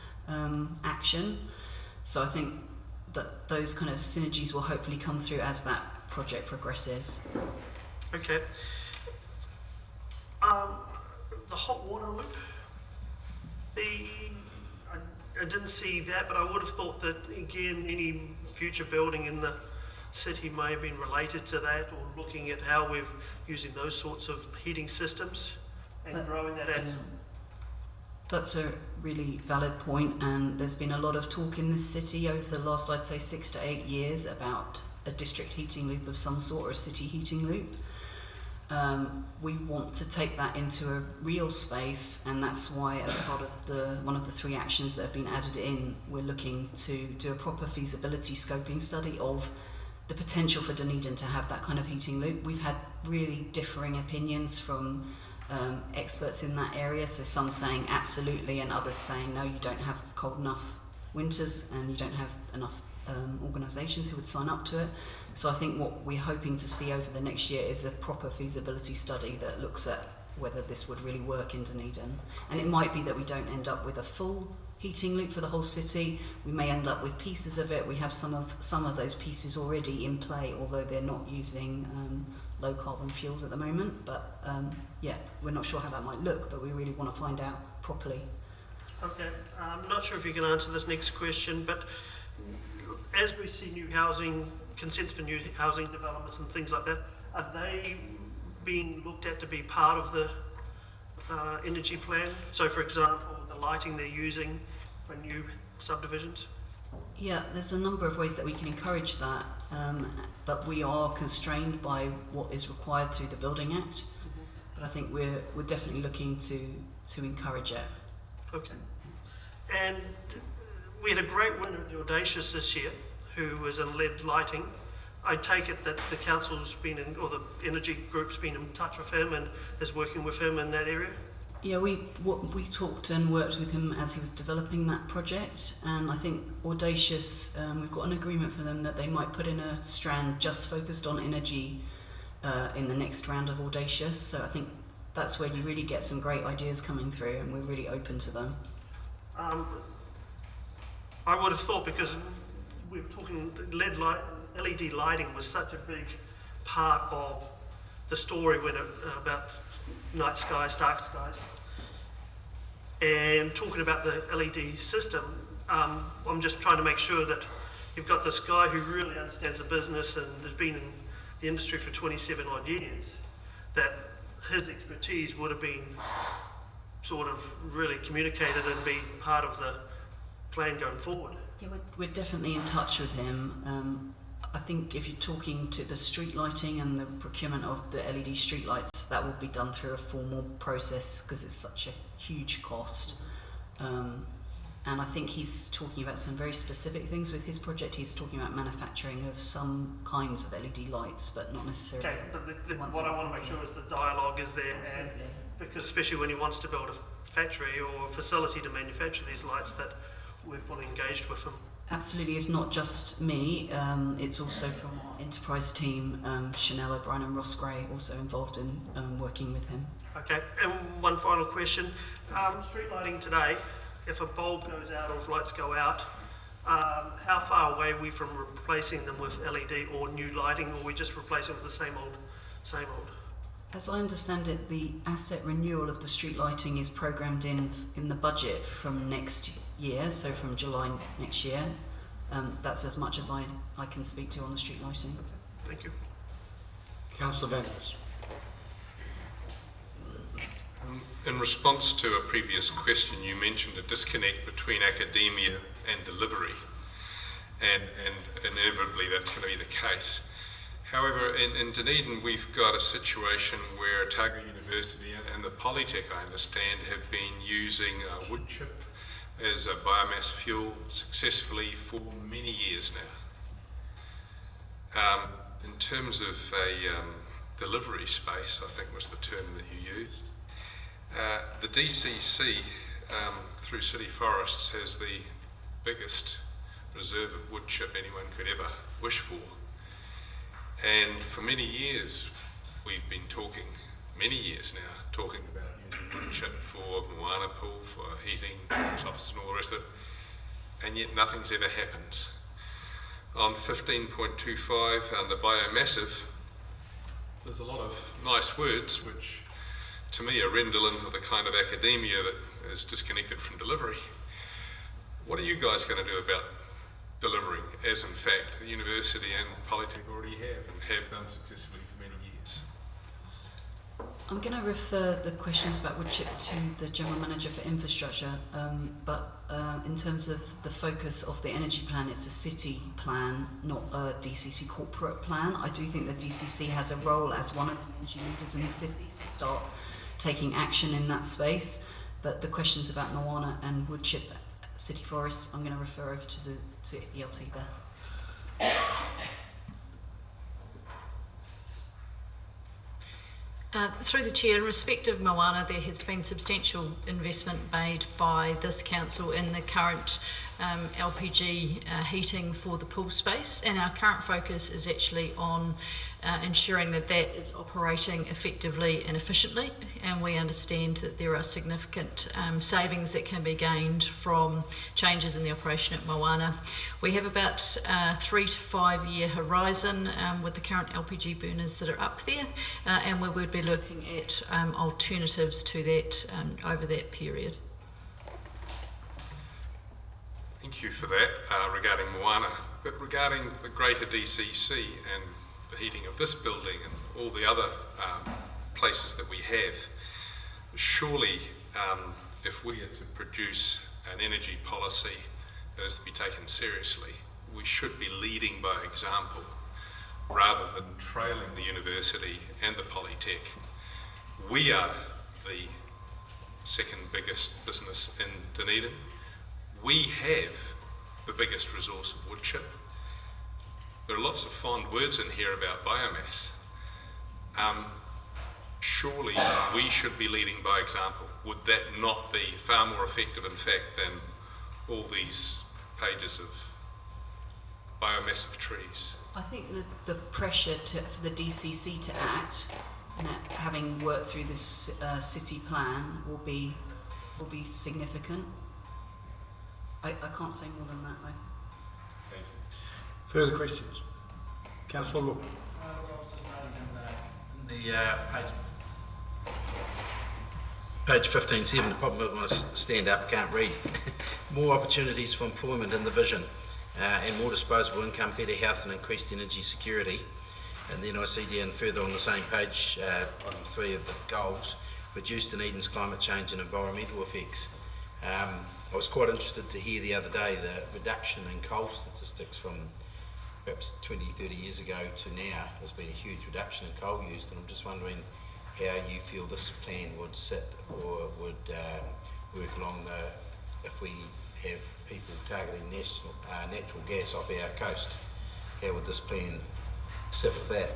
action. So I think that those kind of synergies will hopefully come through as that project progresses. Okay. The hot water loop, I didn't see that, but I would have thought that, again, any future building in the city may have been related to that, or looking at how we're using those sorts of heating systems and growing that out. That's a really valid point, and there's been a lot of talk in this city over the last, I'd say, 6 to 8 years about a district heating loop of some sort, or a city heating loop. We want to take that into a real space, and that's why, as part of one of the 3 actions that have been added in, we're looking to do a proper feasibility scoping study of the potential for Dunedin to have that kind of heating loop. We've had really differing opinions from experts in that area, so some saying absolutely and others saying no, you don't have cold enough winters and you don't have enough organisations who would sign up to it. So I think what we're hoping to see over the next year is a proper feasibility study that looks at whether this would really work in Dunedin. And it might be that we don't end up with a full heating loop for the whole city. We may end up with pieces of it. We have some of those pieces already in play, although they're not using low carbon fuels at the moment. But yeah, we're not sure how that might look, but we really want to find out properly. Okay, I'm not sure if you can answer this next question, but as we see new housing, consents for new housing developments and things like that, are they being looked at to be part of the energy plan? So, for example, the lighting they're using for new subdivisions? Yeah, there's a number of ways that we can encourage that, but we are constrained by what is required through the Building Act. But I think we're definitely looking to encourage it. Okay. And we had a great winner at the Audacious this year, who was in lead lighting. I take it that the council's been in, or the energy group's been in touch with him and is working with him in that area? Yeah, we talked and worked with him as he was developing that project, and I think Audacious, we've got an agreement for them that they might put in a strand just focused on energy in the next round of Audacious. So I think that's where you really get some great ideas coming through, and we're really open to them. I would have thought, because we were talking LED lighting was such a big part of the story when about night skies, dark skies, and talking about the LED system. I'm just trying to make sure that you've got this guy who really understands the business and has been in the industry for 27 odd years, that his expertise would have been sort of really communicated and be part of the plan going forward. Yeah, we're definitely in touch with him. I think if you're talking to the street lighting and the procurement of the LED street lights, that will be done through a formal process because it's such a huge cost. And I think he's talking about some very specific things with his project. He's talking about manufacturing of some kinds of LED lights, but not necessarily. Okay, but what I want to make sure is the dialogue is there, and because especially when he wants to build a factory or a facility to manufacture these lights, that we're fully engaged with him. Absolutely, it's not just me, it's also from our enterprise team, Chanel O'Brien and Ross Gray also involved in working with him. Okay, and one final question. Street lighting today, if a bulb goes out or if lights go out, how far away are we from replacing them with LED or new lighting, or we just replace it with the same old? As I understand it, the asset renewal of the street lighting is programmed in the budget from next year, so from July next year. That's as much as I can speak to on the street lighting. Thank you. Councillor Vanders. In response to a previous question, you mentioned a disconnect between academia and delivery, and inevitably that's going to be the case. However, in Dunedin, we've got a situation where Otago University and the Polytech, I understand, have been using wood chip as a biomass fuel successfully for many years now. In terms of a delivery space, I think was the term that you used, the DCC through City Forests has the biggest reserve of wood chip anyone could ever wish for. And for many years, we've been talking, many years now, talking about using wood chip for Moana Pool, for heating, offices and all the rest of it, and yet nothing's ever happened. On 15.25 under Biomassive, there's a lot of nice words which to me are redolent of the kind of academia that is disconnected from delivery. What are you guys going to do about delivering, as in fact the university and Polytech already have done successfully for many years? I'm going to refer the questions about wood chip to the General Manager for Infrastructure, but in terms of the focus of the energy plan, it's a city plan, not a DCC corporate plan. I do think the DCC has a role as one of the energy leaders in the city to start taking action in that space, but the questions about Moana and wood chip city forests, I'm going to refer over to ELT there. Through the Chair, in respect of Moana, there has been substantial investment made by this council in the current LPG heating for the pool space, and our current focus is actually on ensuring that that is operating effectively and efficiently, and we understand that there are significant savings that can be gained from changes in the operation at Moana. We have about a 3 to 5 year horizon with the current LPG burners that are up there, and we would be looking at alternatives to that over that period. Thank you for that regarding Moana, but regarding the greater DCC and the heating of this building and all the other places that we have, surely if we are to produce an energy policy that is to be taken seriously, we should be leading by example rather than trailing the university and the Polytech. We are the second biggest business in Dunedin. We have the biggest resource of wood chip. There are lots of fond words in here about biomass. Surely we should be leading by example. Would that not be far more effective, in fact, than all these pages of biomass of trees? I think the pressure for the DCC to act, and having worked through this city plan, will be significant. I can't say more than that though. Thank you. Further questions? Councillor Law. I was just noting in the page 15.7, the problem is when I stand up, I can't read. More opportunities for employment in the vision and more disposable income, better health and increased energy security. And then I see down further on the same page, on 3 of the goals, reduce Dunedin's climate change and environmental effects. I was quite interested to hear the other day the reduction in coal statistics from perhaps 20, 30 years ago to now. There's been a huge reduction in coal used, and I'm just wondering how you feel this plan would sit or would work along if we have people targeting natural gas off our coast. How would this plan sit with that?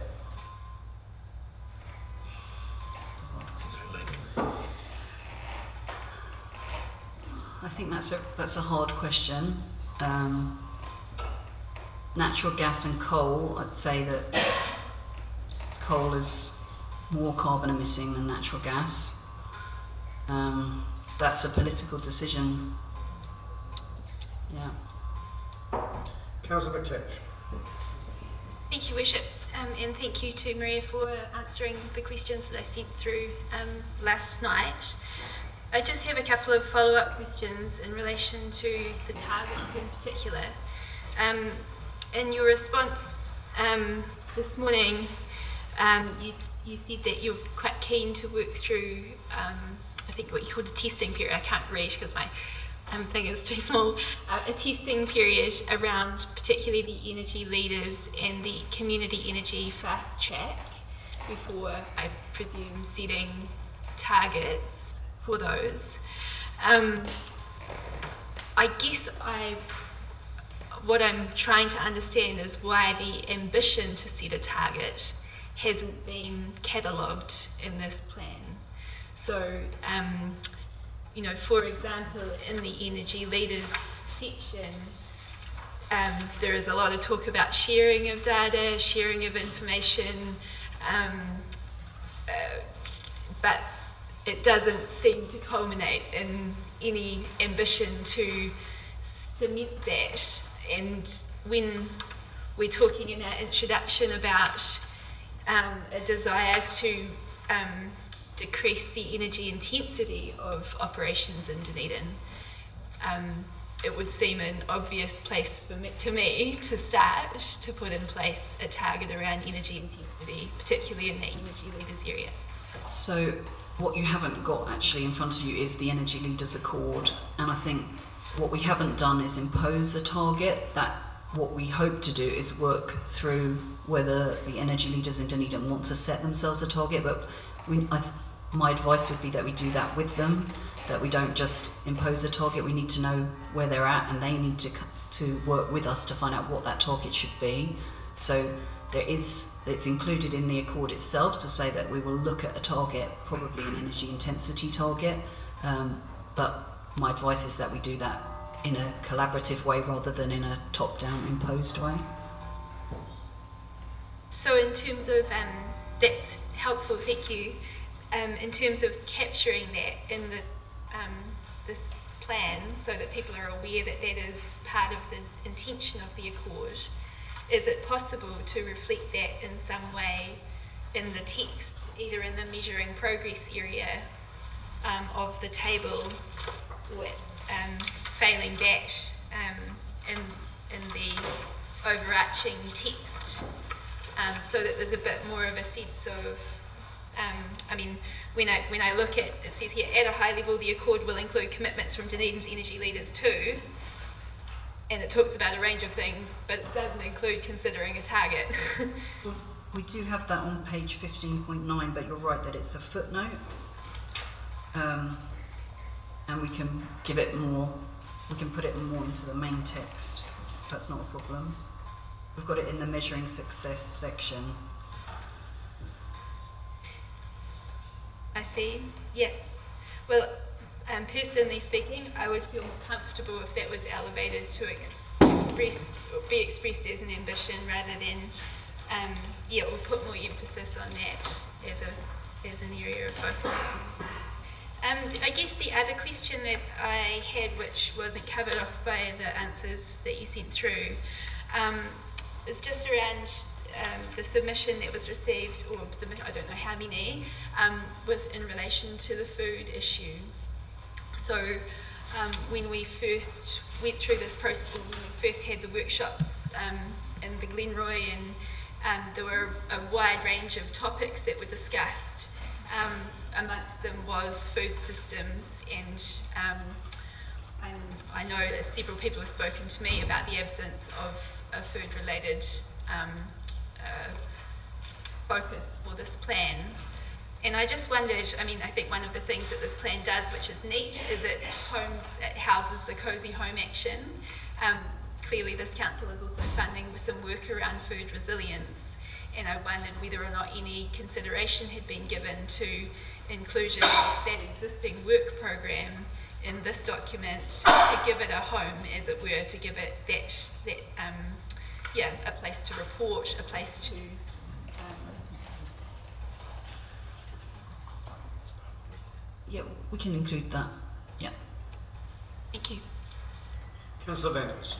I think that's a hard question. Natural gas and coal, I'd say that coal is more carbon emitting than natural gas. That's a political decision. Yeah. Councillor McTash. Thank you, Worship, and thank you to Maria for answering the questions that I sent through last night. I just have a couple of follow-up questions in relation to the targets in particular. In your response this morning, you said that you're quite keen to work through, I think what you called a testing period. I can't read because my thing is too small. A testing period around particularly the energy leaders and the community energy fast track before, I presume, setting targets for those. I guess what I'm trying to understand is why the ambition to set a target hasn't been catalogued in this plan. So, you know, for example, in the energy leaders section, there is a lot of talk about sharing of data, sharing of information, but it doesn't seem to culminate in any ambition to cement that. And when we're talking in our introduction about a desire to decrease the energy intensity of operations in Dunedin, it would seem an obvious place to me to start to put in place a target around energy intensity, particularly in the energy leaders area. So what you haven't got actually in front of you is the Energy Leaders Accord, and I think what we haven't done is impose a target. That what we hope to do is work through whether the energy leaders in Dunedin want to set themselves a target, but my advice would be that we do that with them, that we don't just impose a target. We need to know where they're at, and they need to work with us to find out what that target should be. So there is it's included in the accord itself to say that we will look at a target, probably an energy intensity target, but my advice is that we do that in a collaborative way rather than in a top-down imposed way. So in terms of, that's helpful, thank you. In terms of capturing that in this plan so that people are aware that that is part of the intention of the accord, is it possible to reflect that in some way in the text, either in the measuring progress area of the table, or failing that in the overarching text, so that there's a bit more of a sense of, I mean, when I look at, it says here, at a high level, the accord will include commitments from Dunedin's energy leaders too, and it talks about a range of things, but it doesn't include considering a target. Well, we do have that on page 15.9, but you're right that it's a footnote, and we can give it more, we can put it more into the main text. That's not a problem. We've got it in the measuring success section. I see. Yeah. Well, personally speaking, I would feel more comfortable if that was elevated to be expressed as an ambition rather than, yeah, we'll put more emphasis on that as an area of focus. I guess the other question that I had, which wasn't covered off by the answers that you sent through, is just around the submission that was received, or I don't know how many, in relation to the food issue. So when we first went through this process, when we first had the workshops in the Glenroy, and there were a wide range of topics that were discussed. Amongst them was food systems, and I know that several people have spoken to me about the absence of a food-related focus for this plan. And I just wondered, I mean, I think one of the things that this plan does, which is neat, is it houses the Cosy Home Action. Clearly this council is also funding some work around food resilience, and I wondered whether or not any consideration had been given to inclusion of that existing work program in this document, to give it a home, as it were, to give it that yeah, a place to report, a place to yeah, we can include that. Yeah. Thank you. Councillor Vandals.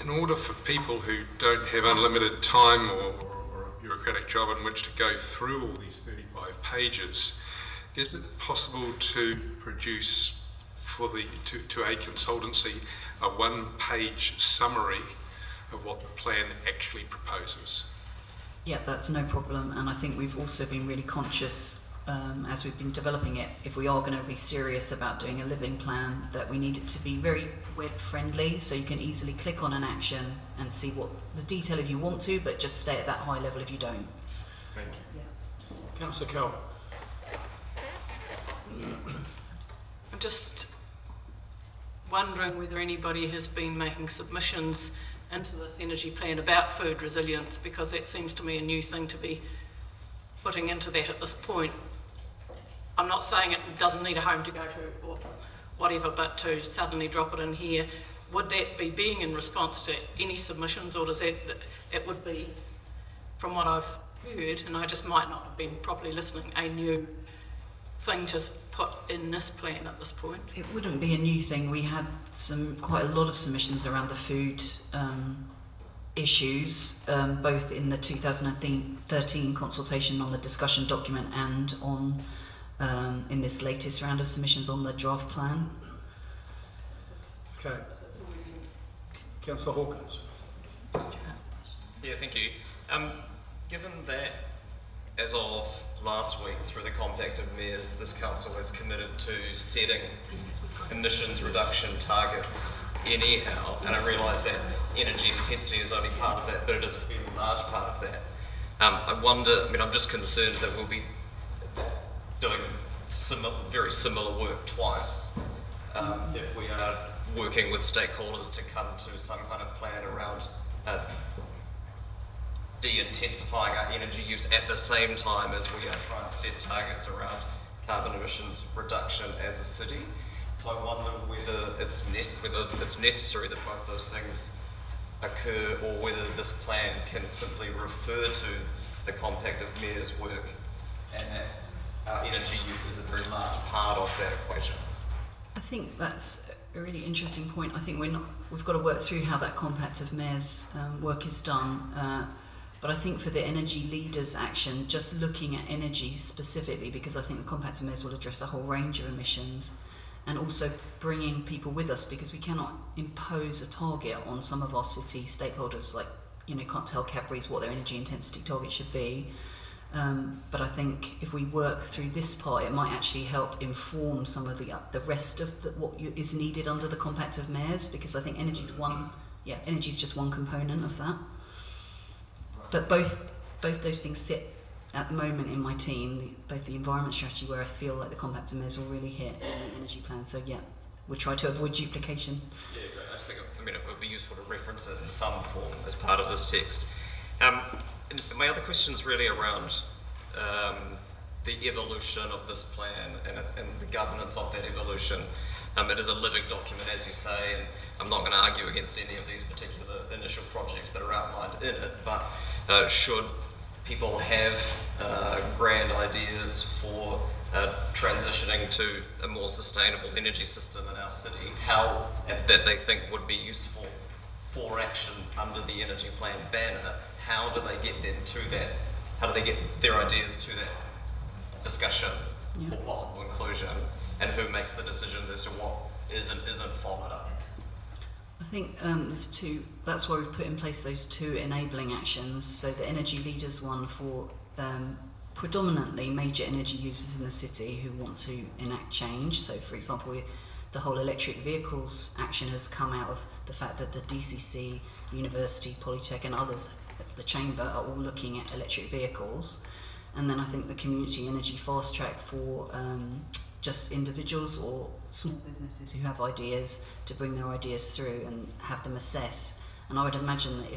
In order for people who don't have unlimited time or a bureaucratic job in which to go through all these 35 pages, is it possible to produce to a consultancy a one-page summary of what the plan actually proposes? Yeah, that's no problem, and I think we've also been really conscious as we've been developing it, if we are going to be serious about doing a living plan, that we need it to be very web friendly, so you can easily click on an action and see what the detail if you want to, but just stay at that high level if you don't. Thank you. Yeah. Councillor Cole. I'm just wondering whether anybody has been making submissions into this energy plan about food resilience, because that seems to me a new thing to be putting into that at this point. I'm not saying it doesn't need a home to go to or whatever, but to suddenly drop it in here, would that be being in response to any submissions, or does that, it would be, from what I've heard, and I just might not have been properly listening, a new thing to put in this plan at this point? It wouldn't be a new thing. We had quite a lot of submissions around the food issues, both in the 2013 consultation on the discussion document and on in this latest round of submissions on the draft plan. Okay. Councillor Hawkins. Yeah, thank you. Given that as of last week, through the Compact of Mayors, this council is committed to setting emissions reduction targets anyhow, and I realise that energy intensity is only part of that, but it is a fairly large part of that. I wonder, I mean, I'm just concerned that we'll be doing very similar work twice if we are working with stakeholders to come to some kind of plan around de-intensifying our energy use at the same time as we are trying to set targets around carbon emissions reduction as a city. So I wonder whether it's necessary that both those things occur, or whether this plan can simply refer to the Compact of Mayors work, and that our energy use is a very large part of that equation. I think that's a really interesting point. I think we've got to work through how that Compact of Mayors work is done. But I think for the energy leaders action, just looking at energy specifically, because I think the Compact of Mayors will address a whole range of emissions, and also bringing people with us, because we cannot impose a target on some of our city stakeholders, like, can't tell Cadbury's what their energy intensity target should be. But I think if we work through this part, it might actually help inform some of the rest of what is needed under the Compact of Mayors, because I think energy's just one component of that. But both those things sit at the moment in my team, both the environment strategy, where I feel like the Compact of Mayors will really hit, and the energy plan. So yeah, we'll try to avoid duplication. Yeah, great. I just think it would be useful to reference it in some form as part of this text. And my other question is really around the evolution of this plan and the governance of that evolution. It is a living document, as you say, and I'm not going to argue against any of these particular initial projects that are outlined in it, but should people have grand ideas for transitioning to a more sustainable energy system in our city, how that they think would be useful for action under the energy plan banner, how do they get them to that? How do they get their ideas to that discussion for possible inclusion, and who makes the decisions as to what is and isn't followed up? I think there's two. That's why we've put in place those two enabling actions. So the energy leaders one for predominantly major energy users in the city who want to enact change. So, for example, the whole electric vehicles action has come out of the fact that the DCC, University, Polytech, and others at the Chamber are all looking at electric vehicles. And then I think the community energy fast track for just individuals or small businesses who have ideas to bring their ideas through and have them assess. And I would imagine that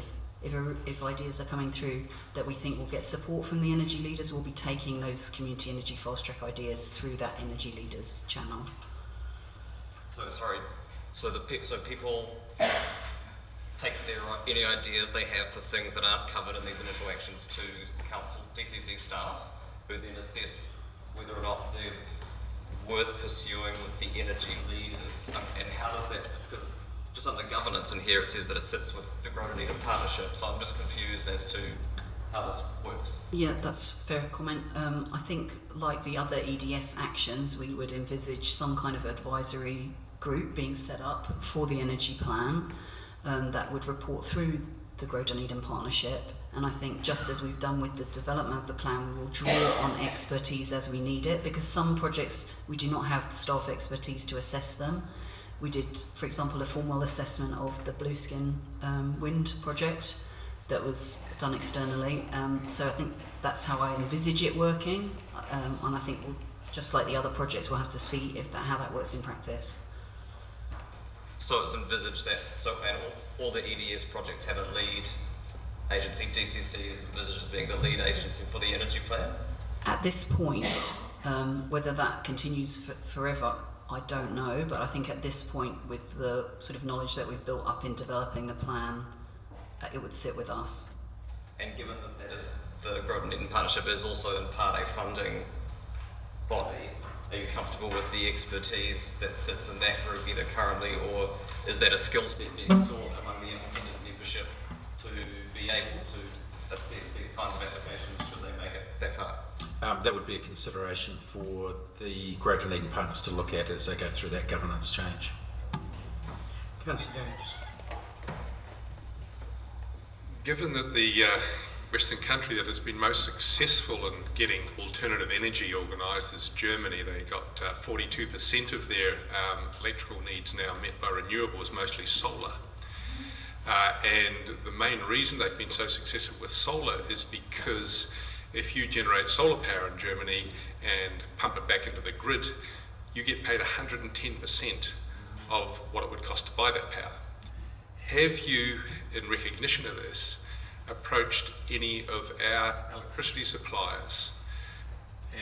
if ideas are coming through that we think will get support from the energy leaders, we'll be taking those community energy fast track ideas through that energy leaders channel. So people take any ideas they have for things that aren't covered in these initial actions to council DCC staff, who then assess whether or not they're worth pursuing with the energy leaders, and how does that, because just under governance in here it says that it sits with the Greater Dunedin Partnership, so I'm just confused as to how this works. Yeah, that's a fair comment. I think like the other EDS actions, we would envisage some kind of advisory group being set up for the energy plan that would report through the Greater Dunedin Partnership. And I think just as we've done with the development of the plan, we will draw on expertise as we need it, because some projects we do not have staff expertise to assess them. We did, for example, a formal assessment of the Blueskin wind project that was done externally. So I think that's how I envisage it working. And I think just like the other projects, we'll have to see how that works in practice. So it's envisaged that, and all the EDS projects have a lead agency. DCC is envisaged as being the lead agency for the energy plan? At this point, whether that continues forever, I don't know, but I think at this point, with the sort of knowledge that we've built up in developing the plan, it would sit with us. And given that the Greater Dunedin Partnership is also in part a funding body, are you comfortable with the expertise that sits in that group either currently, or is that a skill set being sought among the independent membership to be able to assess these kinds of applications should they make it that far? That would be a consideration for the Greater Dunedin partners to look at as they go through that governance change. Councillor Daniels. Given that the Western country that has been most successful in getting alternative energy organised is Germany, they got 42% of their electrical needs now met by renewables, mostly solar. And the main reason they've been so successful with solar is because if you generate solar power in Germany and pump it back into the grid, you get paid 110% of what it would cost to buy that power. Have you, in recognition of this, approached any of our electricity suppliers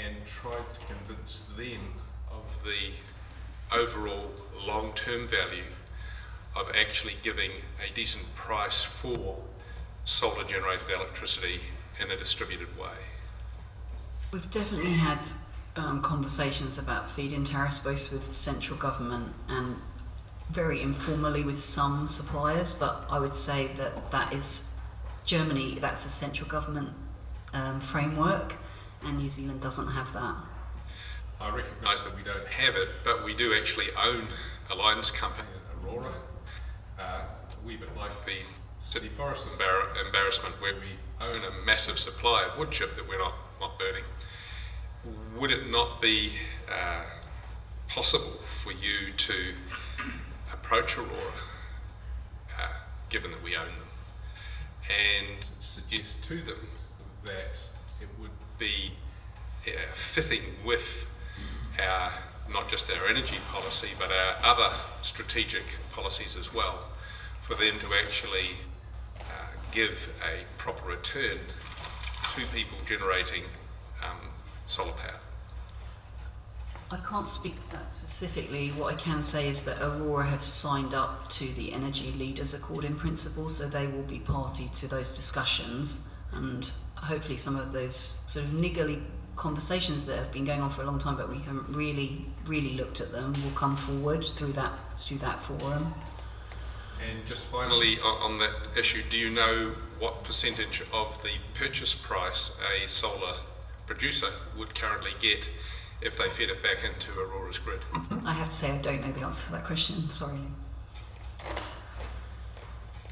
and tried to convince them of the overall long-term value of actually giving a decent price for solar generated electricity in a distributed way. We've definitely had conversations about feed-in tariffs, both with central government and very informally with some suppliers, but I would say that that is Germany, that's a central government framework, and New Zealand doesn't have that. I recognise that we don't have it, but we do actually own a lines company in Aurora. A wee bit like the City Forest embarrassment, where we own a massive supply of wood chip that we're not burning. Would it not be possible for you to approach Aurora, given that we own them, and suggest to them that it would be fitting with our, not just our energy policy, but our other strategic policies as well, for them to actually give a proper return to people generating solar power? I can't speak to that specifically. What I can say is that Aurora have signed up to the Energy Leaders Accord in principle, so they will be party to those discussions, and hopefully some of those sort of niggly conversations that have been going on for a long time but we haven't really looked at them will come forward through that forum. And just finally on that issue, do you know what percentage of the purchase price a solar producer would currently get if they fed it back into Aurora's grid? I have to say I don't know the answer to that question, sorry.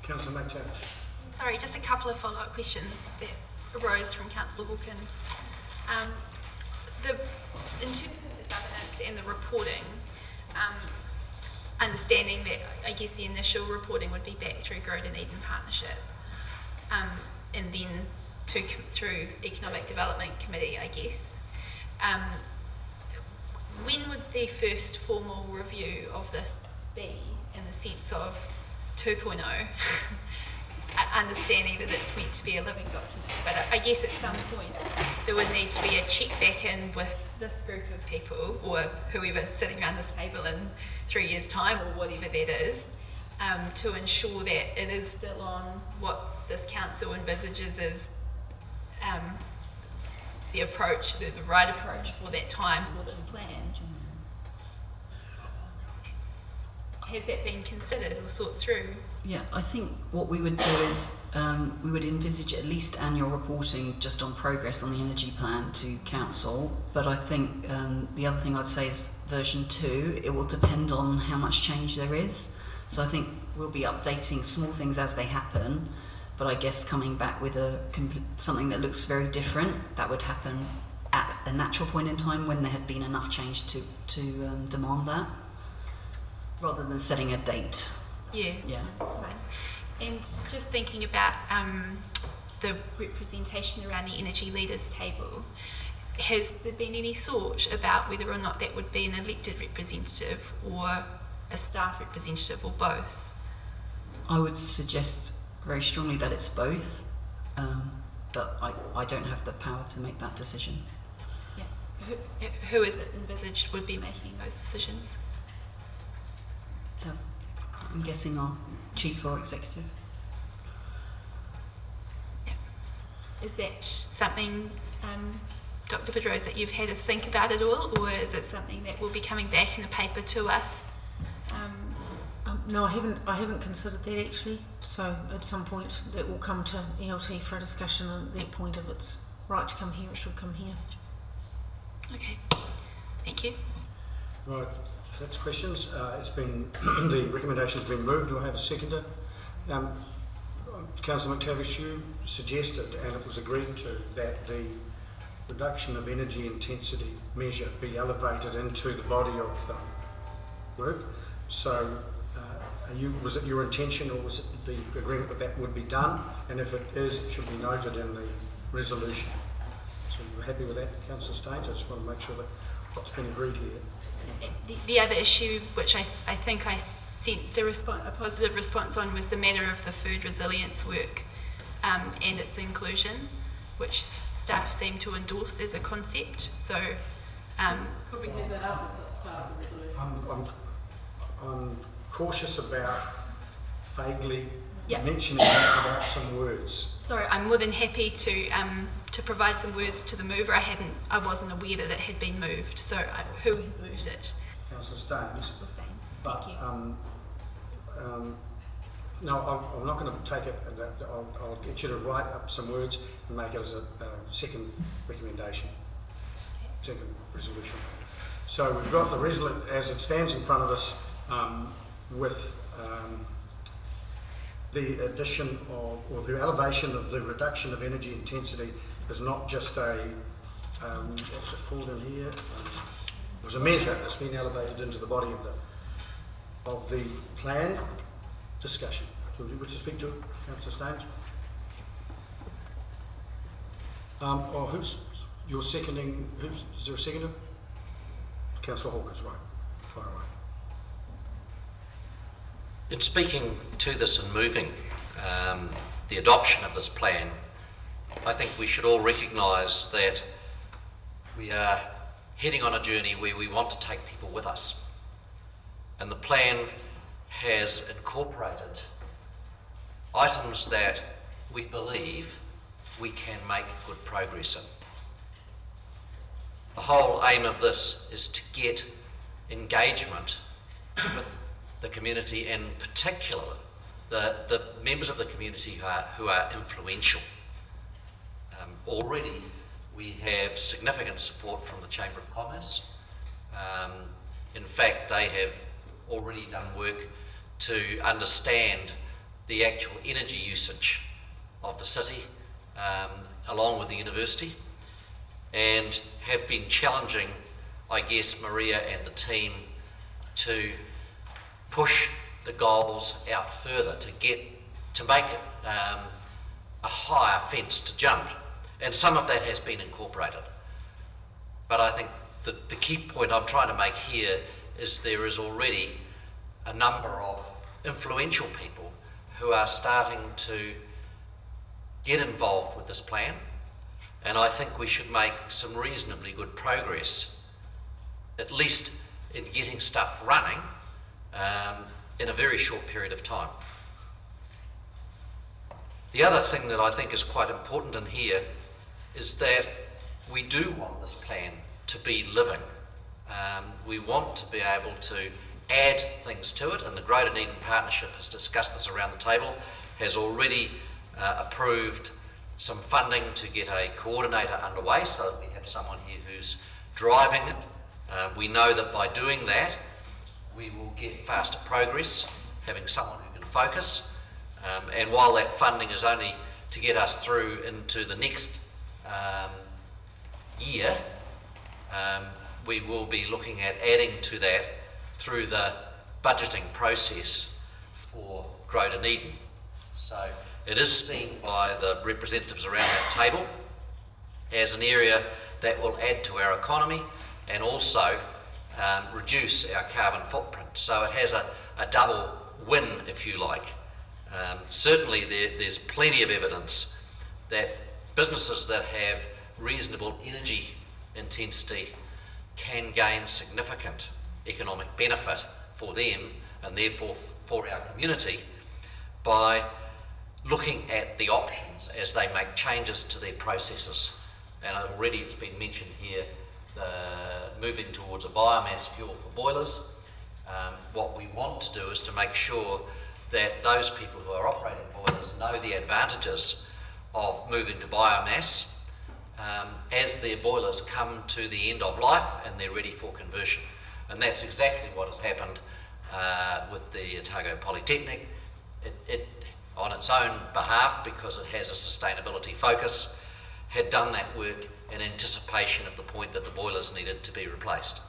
Councillor McTavish. Sorry, just a couple of follow-up questions that arose from Councillor Hawkins. In terms of the governance and the reporting, understanding that I guess the initial reporting would be back through Growth and Eden Partnership, and then through Economic Development Committee, I guess. When would the first formal review of this be, in the sense of 2.0? Understanding that it's meant to be a living document, but I guess at some point there would need to be a check back in with this group of people, or whoever's sitting around this table in 3 years' time, or whatever that is, to ensure that it is still on what this council envisages as the approach, the right approach for that time for this plan. Has that been considered or thought through? Yeah, I think what we would do is we would envisage at least annual reporting just on progress on the energy plan to council, but I think the other thing I'd say is version 2, it will depend on how much change there is. So I think we'll be updating small things as they happen, but I guess coming back with something that looks very different, that would happen at a natural point in time when there had been enough change to demand that, rather than setting a date. Yeah, that's fine. And just thinking about the representation around the Energy Leaders table, has there been any thought about whether or not that would be an elected representative or a staff representative, or both? I would suggest very strongly that it's both, but I don't have the power to make that decision. Yeah. Who is it envisaged would be making those decisions? So I'm guessing our chief or executive. Yeah. Is that something, Dr. Bedrose, that you've had to think about at all, or is it something that will be coming back in a paper to us? No, I haven't considered that actually. So at some point that will come to ELT for a discussion, and at that point, if it's right to come here, it should come here. Okay, thank you. Right, if that's questions. It's been the recommendation's been moved. Do I have a seconder? Councillor McTavish, you suggested, and it was agreed to, that the reduction of energy intensity measure be elevated into the body of work. So, was it your intention, or was it the agreement that that would be done? And if it is, it should be noted in the resolution. So you're happy with that, Councillor Staines? I just want to make sure that what's been agreed here. The other issue, which I think I sensed a positive response on, was the matter of the food resilience work. and its inclusion, which staff seem to endorse as a concept. So, Could we give that up if it's part of the resolution? I'm cautious about vaguely Yeah. mentioning that without some words. sorry, I'm more than happy to provide some words to the mover. I wasn't aware that it had been moved. So, who has moved it? Councillor Staines. Councillor Staines. But Thank you. no, I'm not going to take it. I'll get you to write up some words and make it as a second recommendation, second resolution. So we've got the resolution as it stands in front of us, with the addition of, or the elevation of the reduction of energy intensity is not just a, what's it called in here? It was a measure that's been elevated into the body of the plan. Discussion. Would you wish to speak to it, Councillor Staines? Or who's you're seconding? Is there a seconder? Councillor Hawkins, right? Fire away. In speaking to this and moving the adoption of this plan, I think we should all recognise that we are heading on a journey where we want to take people with us. And the plan has incorporated items that we believe we can make good progress in. The whole aim of this is to get engagement with the community, and particularly the members of the community who are influential. Already we have significant support from the Chamber of Commerce. In fact, they have already done work to understand the actual energy usage of the city, along with the university, and have been challenging, I guess, Maria and the team to push the goals out further, to make it a higher fence to jump, and some of that has been incorporated. But I think the key point I'm trying to make here is there is already a number of influential people who are starting to get involved with this plan, and I think we should make some reasonably good progress, at least in getting stuff running in a very short period of time. The other thing that I think is quite important in here is that we do want this plan to be living. We want to be able to add things to it, and the Greater Dunedin Partnership has discussed this around the table, has already approved some funding to get a coordinator underway so that we have someone here who's driving it. We know that by doing that we will get faster progress, having someone who can focus, and while that funding is only to get us through into the next year, we will be looking at adding to that through the budgeting process for Greater Dunedin. So it is seen by the representatives around that table as an area that will add to our economy and also reduce our carbon footprint. So it has a double win, if you like. Certainly there's plenty of evidence that businesses that have reasonable energy intensity can gain significant economic benefit for them and therefore for our community by looking at the options as they make changes to their processes. And already it's been mentioned here, moving towards a biomass fuel for boilers. What we want to do is to make sure that those people who are operating boilers know the advantages of moving to biomass as their boilers come to the end of life and they're ready for conversion. And that's exactly what has happened with the Otago Polytechnic. It on its own behalf, because it has a sustainability focus, had done that work in anticipation of the point that the boilers needed to be replaced.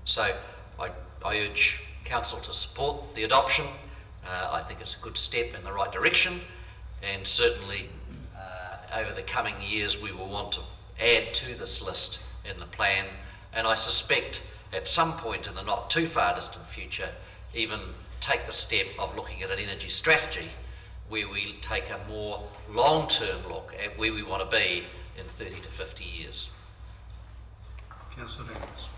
So I urge Council to support the adoption. I think it's a good step in the right direction, and certainly over the coming years we will want to add to this list in the plan, and I suspect at some point in the not too far distant future even take the step of looking at an energy strategy where we take a more long-term look at where we want to be in 30 to 50 years. Councillor Vance.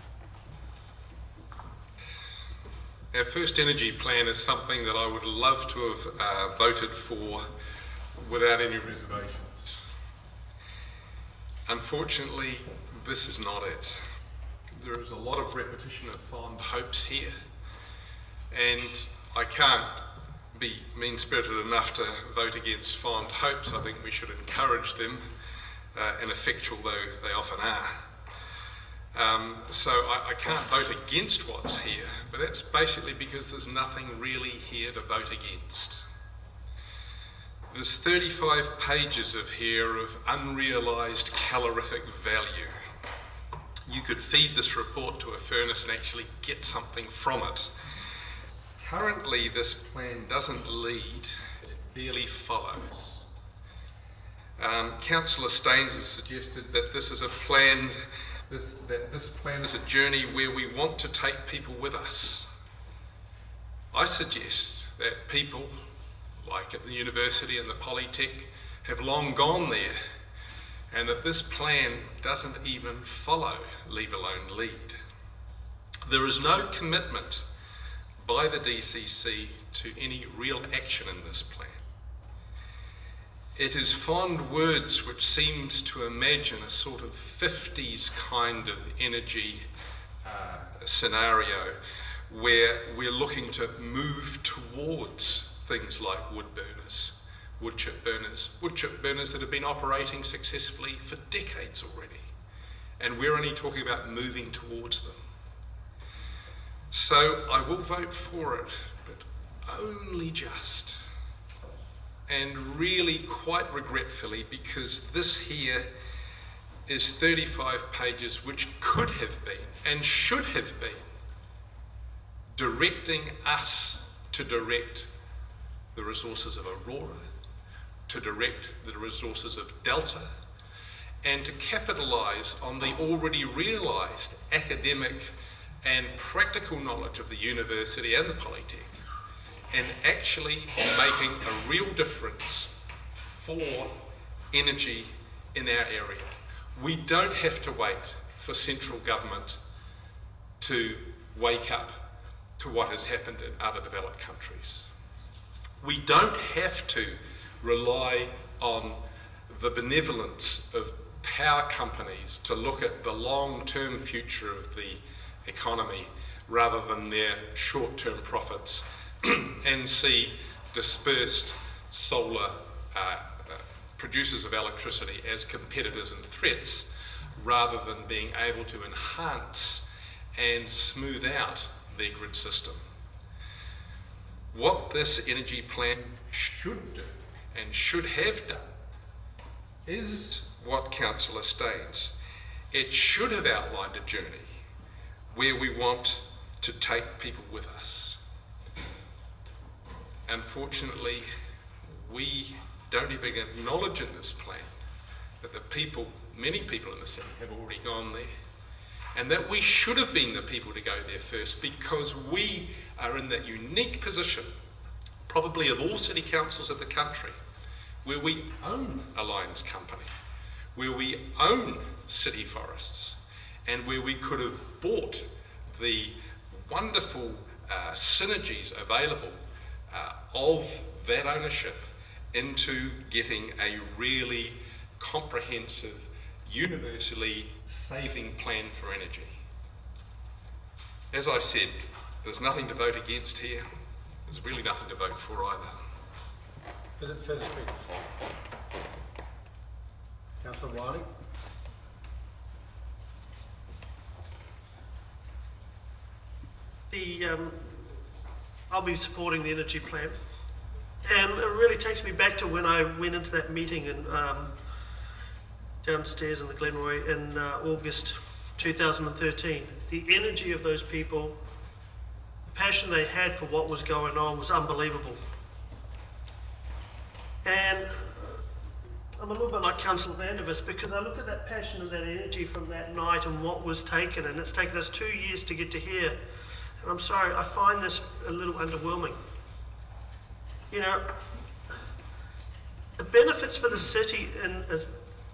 Our first energy plan is something that I would love to have voted for without any reservations. Unfortunately, this is not it. There is a lot of repetition of fond hopes here, and I can't be mean-spirited enough to vote against fond hopes. I think we should encourage them, ineffectual though they often are. So I can't vote against what's here, but that's basically because there's nothing really here to vote against. There's 35 pages of here of unrealised calorific value. You could feed this report to a furnace and actually get something from it. Currently, this plan doesn't lead, it barely follows. Councillor Staines has suggested that this is a plan, that this plan is a journey where we want to take people with us. I suggest that people, like at the university and the Polytech, have long gone there, and that this plan doesn't even follow leave alone lead. There is no commitment by the DCC to any real action in this plan. It is fond words which seems to imagine a sort of 50s kind of energy scenario where we're looking to move towards things like wood chip burners that have been operating successfully for decades already. And we're only talking about moving towards them. So I will vote for it, but only just. And really quite regretfully, because this here is 35 pages which could have been and should have been directing us to direct the resources of Aurora, to direct the resources of Delta, and to capitalise on the already realised academic and practical knowledge of the university and the Polytech, and actually making a real difference for energy in our area. We don't have to wait for central government to wake up to what has happened in other developed countries. We don't have to rely on the benevolence of power companies to look at the long-term future of the economy rather than their short-term profits and see dispersed solar producers of electricity as competitors and threats rather than being able to enhance and smooth out their grid system. What this energy plan should do and should have done is what Councillor Staines. It should have outlined a journey where we want to take people with us. Unfortunately, we don't even acknowledge in this plan that the people, many people in the city have already gone there, and that we should have been the people to go there first, because we are in that unique position, probably of all city councils of the country, where we own a Lions company, where we own city forests, and where we could have bought the wonderful synergies available of that ownership into getting a really comprehensive, universally saving plan for energy. As I said, there's nothing to vote against here. There's really nothing to vote for either. Is it further speakers? Councillor Wiley. I'll be supporting the energy plan, and it really takes me back to when I went into that meeting in, downstairs in the Glenroy in August 2013. The energy of those people, the passion they had for what was going on was unbelievable. And I'm a little bit like Councillor Vandervis, because I look at that passion and that energy from that night and what was taken, and it's taken us 2 years to get to here. And I'm sorry, I find this a little underwhelming. You know, The benefits for the city in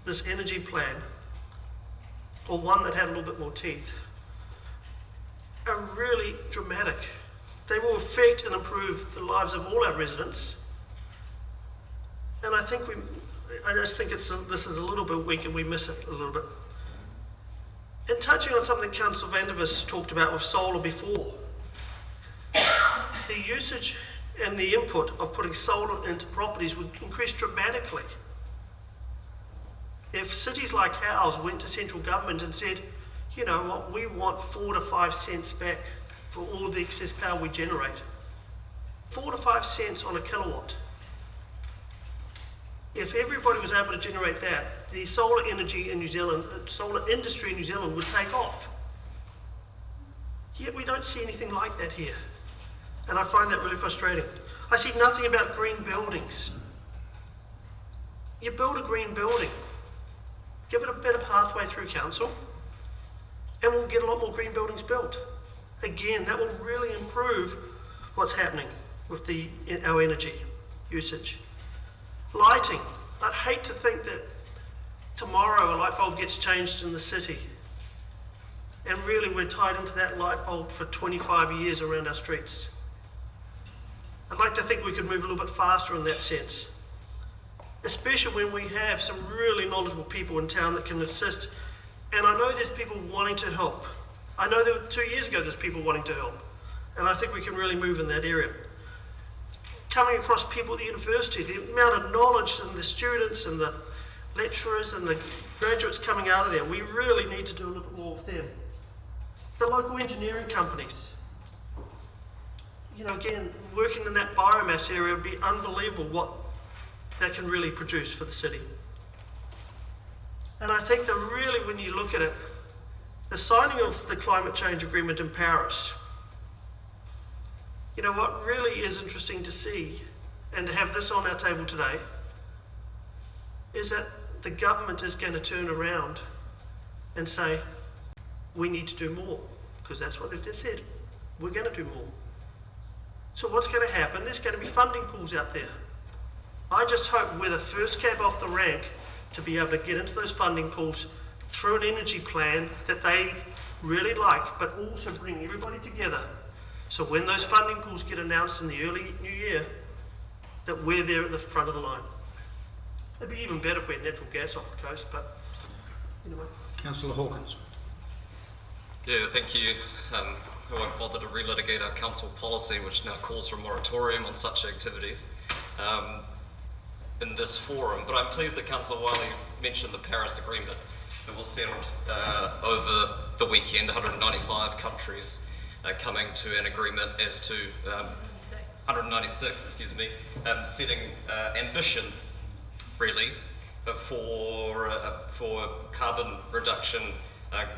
this energy plan, or one that had a little bit more teeth, are really dramatic. They will affect and improve the lives of all our residents. And I just think this is a little bit weak and we miss it a little bit. And touching on something Councillor Vandervis talked about with solar before, the usage and the input of putting solar into properties would increase dramatically. If cities like ours went to central government and said, you know what, we want 4 to 5 cents back for all the excess power we generate. 4 to 5 cents on a kilowatt. If everybody was able to generate that, the solar energy in New Zealand, solar industry in New Zealand would take off. Yet we don't see anything like that here. And I find that really frustrating. I see nothing about green buildings. You build a green building, give it a better pathway through council, and we'll get a lot more green buildings built. Again, that will really improve what's happening with our energy usage. Lighting. I'd hate to think that tomorrow a light bulb gets changed in the city and really we're tied into that light bulb for 25 years around our streets. I'd like to think we could move a little bit faster in that sense, especially when we have some really knowledgeable people in town that can assist. And I know there's people wanting to help. I know that 2 years ago there's people wanting to help, and I think we can really move in that area. Coming across people at the university, the amount of knowledge and the students and the lecturers and the graduates coming out of there, we really need to do a little bit more with them. The local engineering companies. You know, again, working in that biomass area would be unbelievable what that can really produce for the city. And I think that really, when you look at it, the signing of the climate change agreement in Paris, you know, what really is interesting to see, and to have this on our table today, is that the government is going to turn around and say, we need to do more, because that's what they've just said. We're going to do more. So what's going to happen? There's going to be funding pools out there. I just hope we're the first cab off the rank to be able to get into those funding pools through an energy plan that they really like, but also bring everybody together. So when those funding pools get announced in the early new year, that we're there at the front of the line. It'd be even better if we had natural gas off the coast, but anyway. Councillor Hawkins. Yeah, thank you. I won't bother to relitigate our council policy, which now calls for a moratorium on such activities in this forum. But I'm pleased that Councillor Wiley mentioned the Paris Agreement that was settled over the weekend, 195 countries coming to an agreement as to 196, excuse me, setting ambition really for carbon reduction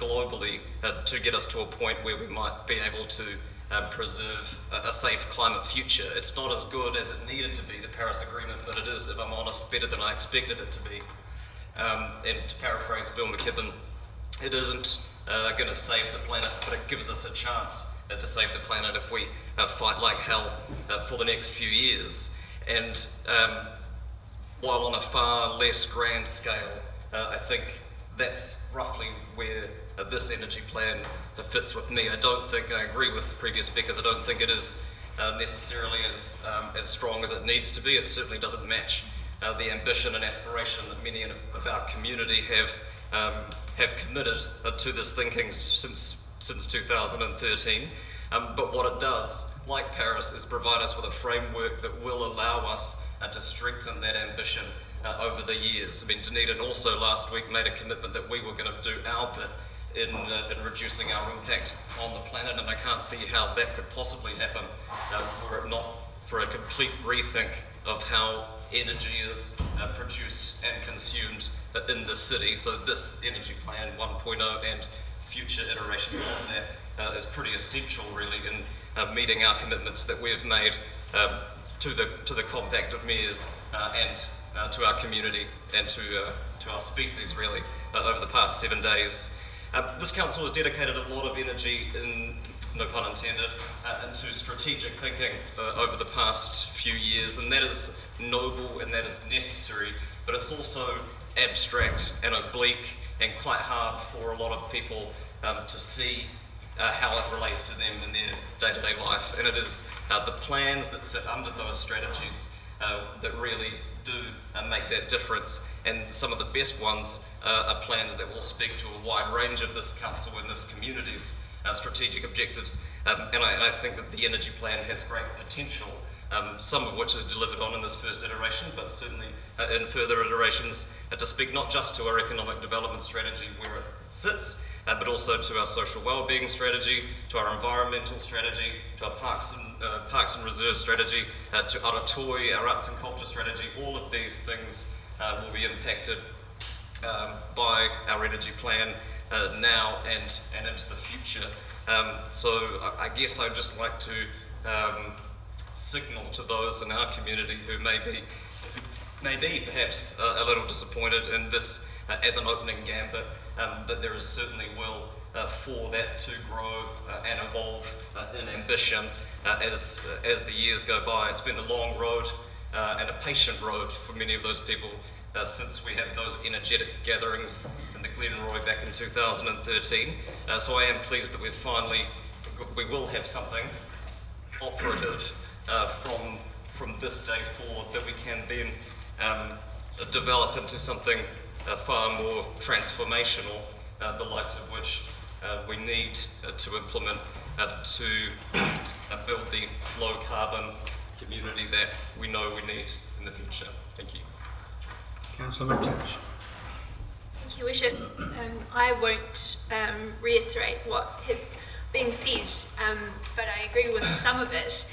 globally to get us to a point where we might be able to preserve a safe climate future. It's not as good as it needed to be, the Paris Agreement, but it is, if I'm honest, better than I expected it to be. And to paraphrase Bill McKibben, it isn't going to save the planet, but it gives us a chance to save the planet if we fight like hell for the next few years. And while on a far less grand scale, I think that's roughly where this energy plan fits with me. I don't think, I agree with previous speakers, I don't think it is necessarily as strong as it needs to be. It certainly doesn't match the ambition and aspiration that many of our community have committed to this thinking since 2013. But what it does, like Paris, is provide us with a framework that will allow us to strengthen that ambition over the years. I mean, Dunedin also last week made a commitment that we were going to do our bit in reducing our impact on the planet, and I can't see how that could possibly happen were it not for a complete rethink of how energy is produced and consumed in the city. So this energy plan 1.0 and future iterations of that is pretty essential really in meeting our commitments that we've made to the Compact of Mayors and to our community and to our species really over the past 7 days. This council has dedicated a lot of energy in no pun intended, into strategic thinking over the past few years, and that is noble and that is necessary, but it's also abstract and oblique and quite hard for a lot of people to see how it relates to them in their day-to-day life. And it is the plans that sit under those strategies that really do make that difference. And some of the best ones are plans that will speak to a wide range of this council and this community's strategic objectives. And I think that the energy plan has great potential, some of which is delivered on in this first iteration, but certainly in further iterations to speak not just to our economic development strategy where it sits, but also to our social wellbeing strategy, to our environmental strategy, to our parks and reserve strategy, to Aratoi, our arts and culture strategy. All of these things will be impacted by our energy plan now and into the future. So I guess I'd just like to signal to those in our community who may be perhaps a little disappointed in this as an opening gambit, but there is certainly will for that to grow and evolve in ambition as the years go by. It's been a long road and a patient road for many of those people since we had those energetic gatherings in the Glenroy back in 2013. So I am pleased that we will have something operative from this day forward that we can then develop into something far more transformational, the likes of which we need to implement to build the low carbon community that we know we need in the future. Thank you. Councillor McTavish. Thank you, Worship. I won't reiterate what has been said, but I agree with some of it.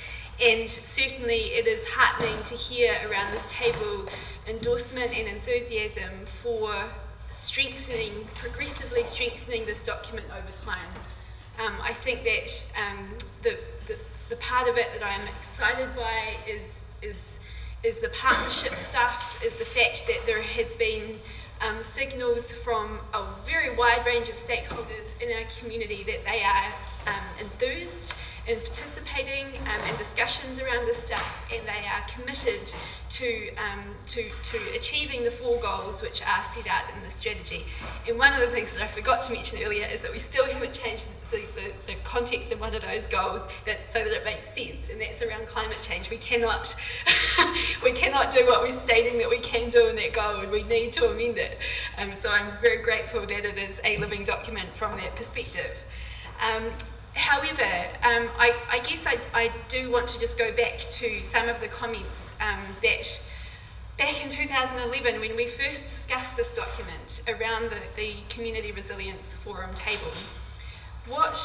And certainly it is heartening to hear around this table endorsement and enthusiasm for progressively strengthening this document over time. I think that the part of it that I'm excited by is the partnership stuff, is the fact that there has been signals from a very wide range of stakeholders in our community that they are enthused in participating in discussions around this stuff, and they are committed to achieving the 4 goals which are set out in the strategy. And one of the things that I forgot to mention earlier is that we still haven't changed the context of one of those goals so that it makes sense, and that's around climate change. We cannot do what we're stating that we can do in that goal, and we need to amend it. So I'm very grateful that it is a living document from that perspective. However, I guess I do want to just go back to some of the comments that back in 2011, when we first discussed this document around the Community Resilience Forum table, what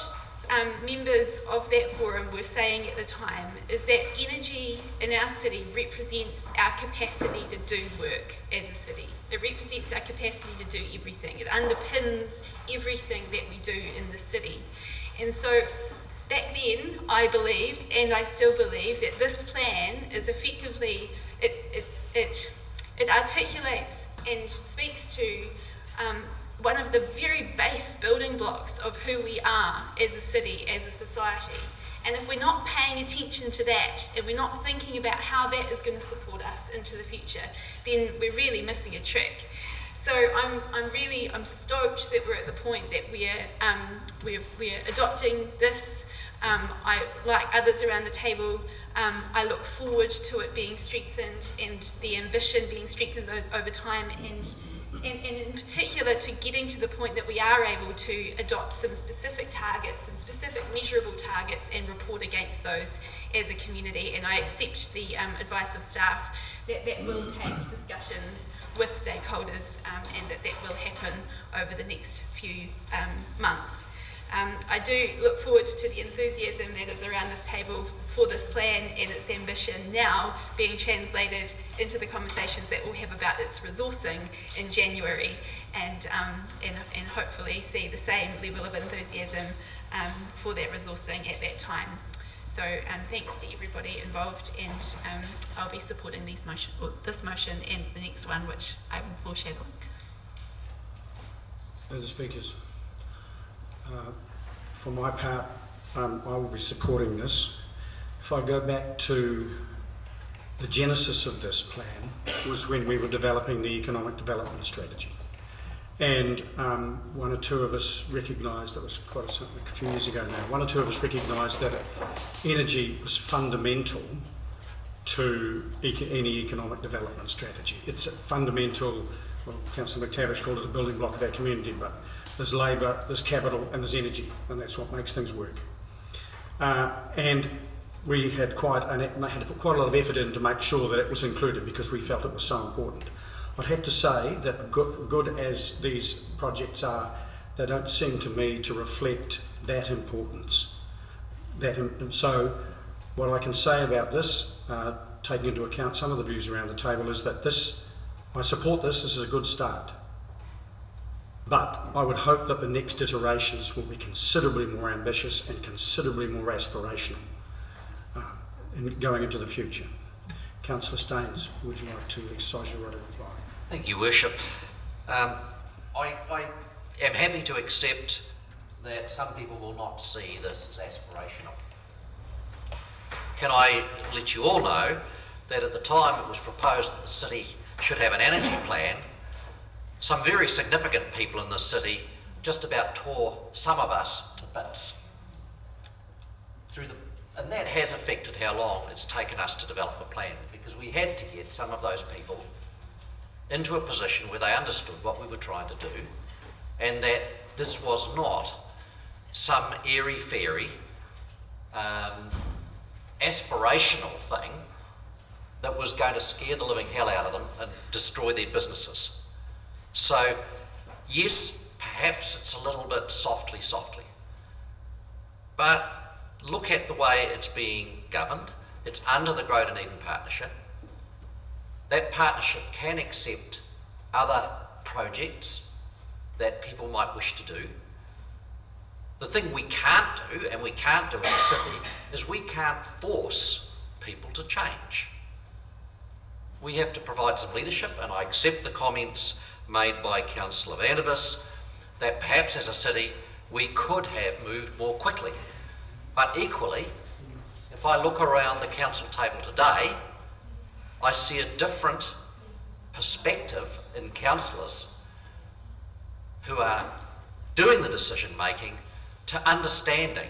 members of that forum were saying at the time is that energy in our city represents our capacity to do work as a city. It represents our capacity to do everything. It underpins everything that we do in the city. And so back then I believed, and I still believe, that this plan is effectively, it articulates and speaks to one of the very base building blocks of who we are as a city, as a society. And if we're not paying attention to that, and we're not thinking about how that is going to support us into the future, then we're really missing a trick. So I'm stoked that we're at the point that we're adopting this. I, like others around the table, I look forward to it being strengthened and the ambition being strengthened over time, and in particular to getting to the point that we are able to adopt some specific targets, some specific measurable targets, and report against those as a community. And I accept the advice of staff that will take discussions with stakeholders, and that will happen over the next few months. I do look forward to the enthusiasm that is around this table for this plan and its ambition now being translated into the conversations that we'll have about its resourcing in January, and hopefully see the same level of enthusiasm for that resourcing at that time. So thanks to everybody involved, and I'll be supporting this motion and the next one, which I'm foreshadowing. Further speakers? For my part, I will be supporting this. If I go back to the genesis of this plan, was when we were developing the economic development strategy. And one or two of us recognised, that was quite a few years ago now, one or two of us recognised that energy was fundamental to any economic development strategy. It's a fundamental, well, Councillor McTavish called it a building block of our community, but there's labour, there's capital and there's energy, and that's what makes things work. And we had had to put quite a lot of effort in to make sure that it was included because we felt it was so important. I'd have to say that good as these projects are, they don't seem to me to reflect that importance. And so what I can say about this, taking into account some of the views around the table, is that I support this is a good start. But I would hope that the next iterations will be considerably more ambitious and considerably more aspirational in going into the future. Councillor Staines, would you like to exercise your right of reply? Thank you, Worship. I am happy to accept that some people will not see this as aspirational. Can I let you all know that at the time it was proposed that the city should have an energy plan, some very significant people in this city just about tore some of us to bits. And that has affected how long it's taken us to develop a plan, because we had to get some of those people into a position where they understood what we were trying to do, and that this was not some airy-fairy, aspirational thing that was going to scare the living hell out of them and destroy their businesses. So, yes, perhaps it's a little bit softly, but look at the way it's being governed. It's under the Greater Dunedin Partnership. That partnership can accept other projects that people might wish to do. The thing we can't do, and we can't do in the city, is we can't force people to change. We have to provide some leadership, and I accept the comments made by Councillor Vandervis that perhaps as a city we could have moved more quickly. But equally, if I look around the council table today, I see a different perspective in councillors who are doing the decision making to understanding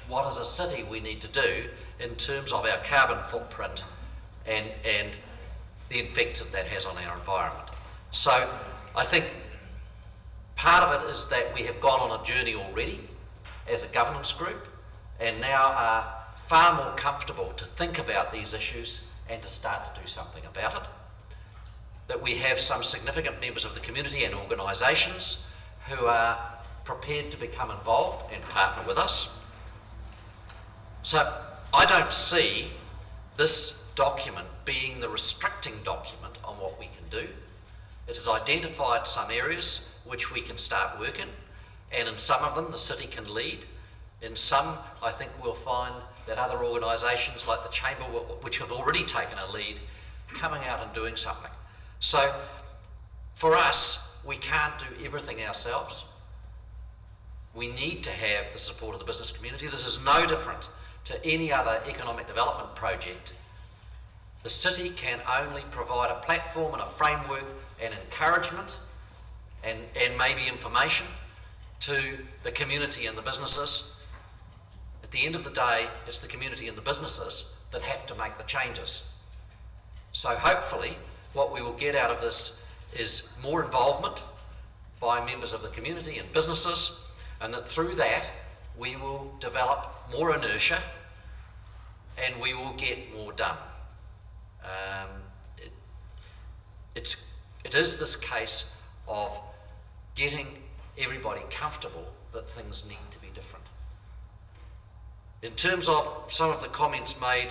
what as a city we need to do in terms of our carbon footprint and the effect that has on our environment. So I think part of it is that we have gone on a journey already as a governance group and now are far more comfortable to think about these issues and to start to do something about it. That we have some significant members of the community and organisations who are prepared to become involved and partner with us. So I don't see this document being the restricting document on what we can do. It has identified some areas which we can start working, and in some of them the city can lead. In some, I think we'll find that other organisations like the Chamber, which have already taken a lead, coming out and doing something. So for us, we can't do everything ourselves. We need to have the support of the business community. This is no different to any other economic development project. The city can only provide a platform and a framework and encouragement and maybe information to the community and the businesses. At the end of the day, it's the community and the businesses that have to make the changes. So hopefully what we will get out of this is more involvement by members of the community and businesses, and that through that we will develop more inertia and we will get more done. It is this case of getting everybody comfortable that things need to be different. In terms of some of the comments made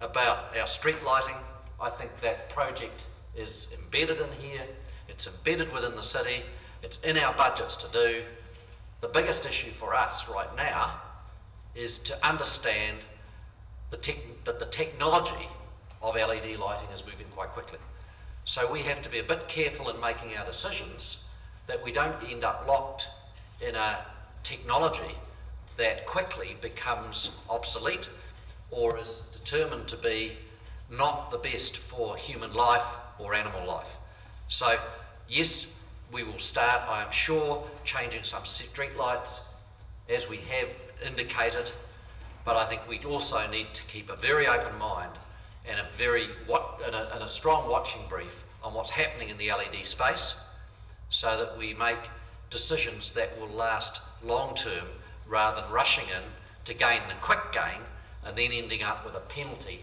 about our street lighting, I think that project is embedded in here, it's embedded within the city, it's in our budgets to do. The biggest issue for us right now is to understand that the technology of LED lighting is moving quite quickly. So we have to be a bit careful in making our decisions that we don't end up locked in a technology that quickly becomes obsolete or is determined to be not the best for human life or animal life. So yes, we will start, I am sure, changing some street lights as we have indicated, but I think we also need to keep a very open mind and a strong watching brief on what's happening in the LED space, so that we make decisions that will last long term rather than rushing in to gain the quick gain and then ending up with a penalty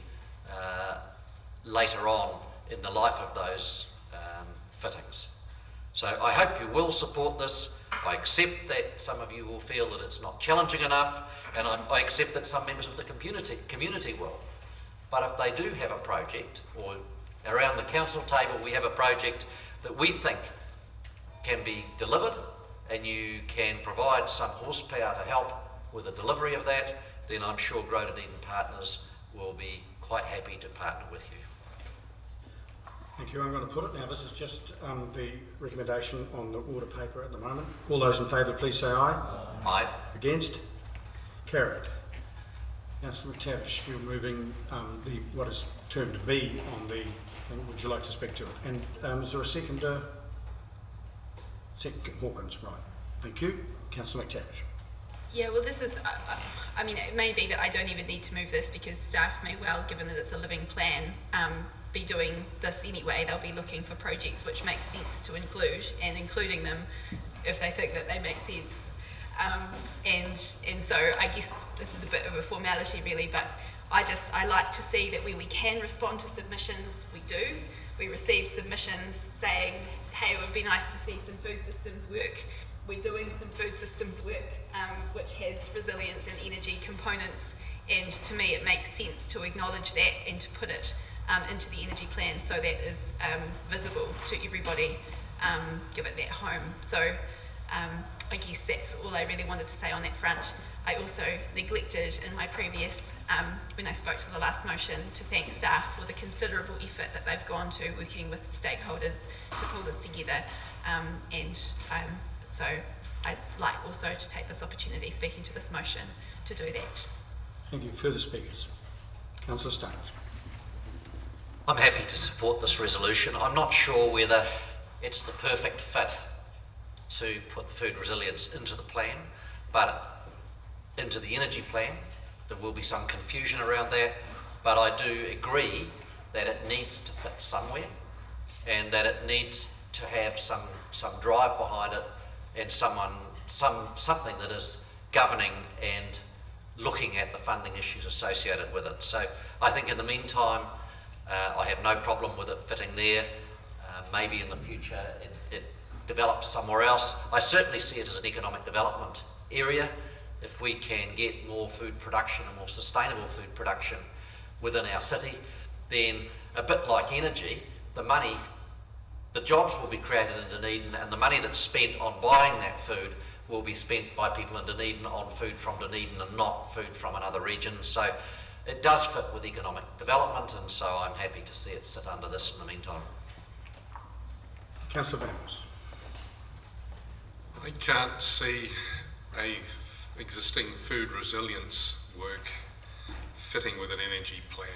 later on in the life of those fittings. So I hope you will support this. I accept that some of you will feel that it's not challenging enough, and I accept that some members of the community will. But if they do have a project, or around the council table we have a project that we think can be delivered, and you can provide some horsepower to help with the delivery of that, then I'm sure Grow Dunedin Partners will be quite happy to partner with you. Thank you. I'm going to put it now. This is just the recommendation on the order paper at the moment. All those in favour, please say aye. Aye. Against? Carried. Councillor McTavish, you're moving what is termed B on the thing. Would you like to speak to it? And is there a second? Hawkins, right. Thank you. Councillor McTavish. Yeah, well, this is, I mean, it may be that I don't even need to move this because staff may well, given that it's a living plan, be doing this anyway. They'll be looking for projects which make sense to include, and including them if they think that they make sense. And so I guess this is a bit of a formality really, but I like to see that where we can respond to submissions, we do. We received submissions saying, hey, it would be nice to see some food systems work. We're doing some food systems work which has resilience and energy components, and to me it makes sense to acknowledge that and to put it into the energy plan so that is visible to everybody, give it that home. So I guess that's all I really wanted to say on that front. I also neglected in my previous, when I spoke to the last motion, to thank staff for the considerable effort that they've gone to working with stakeholders to pull this together. So I'd like also to take this opportunity, speaking to this motion, to do that. Thank you. Further speakers? Councillor Staines. I'm happy to support this resolution. I'm not sure whether it's the perfect fit to put food resilience into the plan, but into the energy plan. There will be some confusion around that, but I do agree that it needs to fit somewhere and that it needs to have some drive behind it and something that is governing and looking at the funding issues associated with it. So I think in the meantime, I have no problem with it fitting there. Maybe in the future it develops somewhere else. I certainly see it as an economic development area. If we can get more food production and more sustainable food production within our city, then a bit like energy, the jobs will be created in Dunedin, and the money that's spent on buying that food will be spent by people in Dunedin on food from Dunedin and not food from another region. So it does fit with economic development, and so I'm happy to see it sit under this in the meantime. Councillor Vance. I can't see a existing food resilience work fitting with an energy plan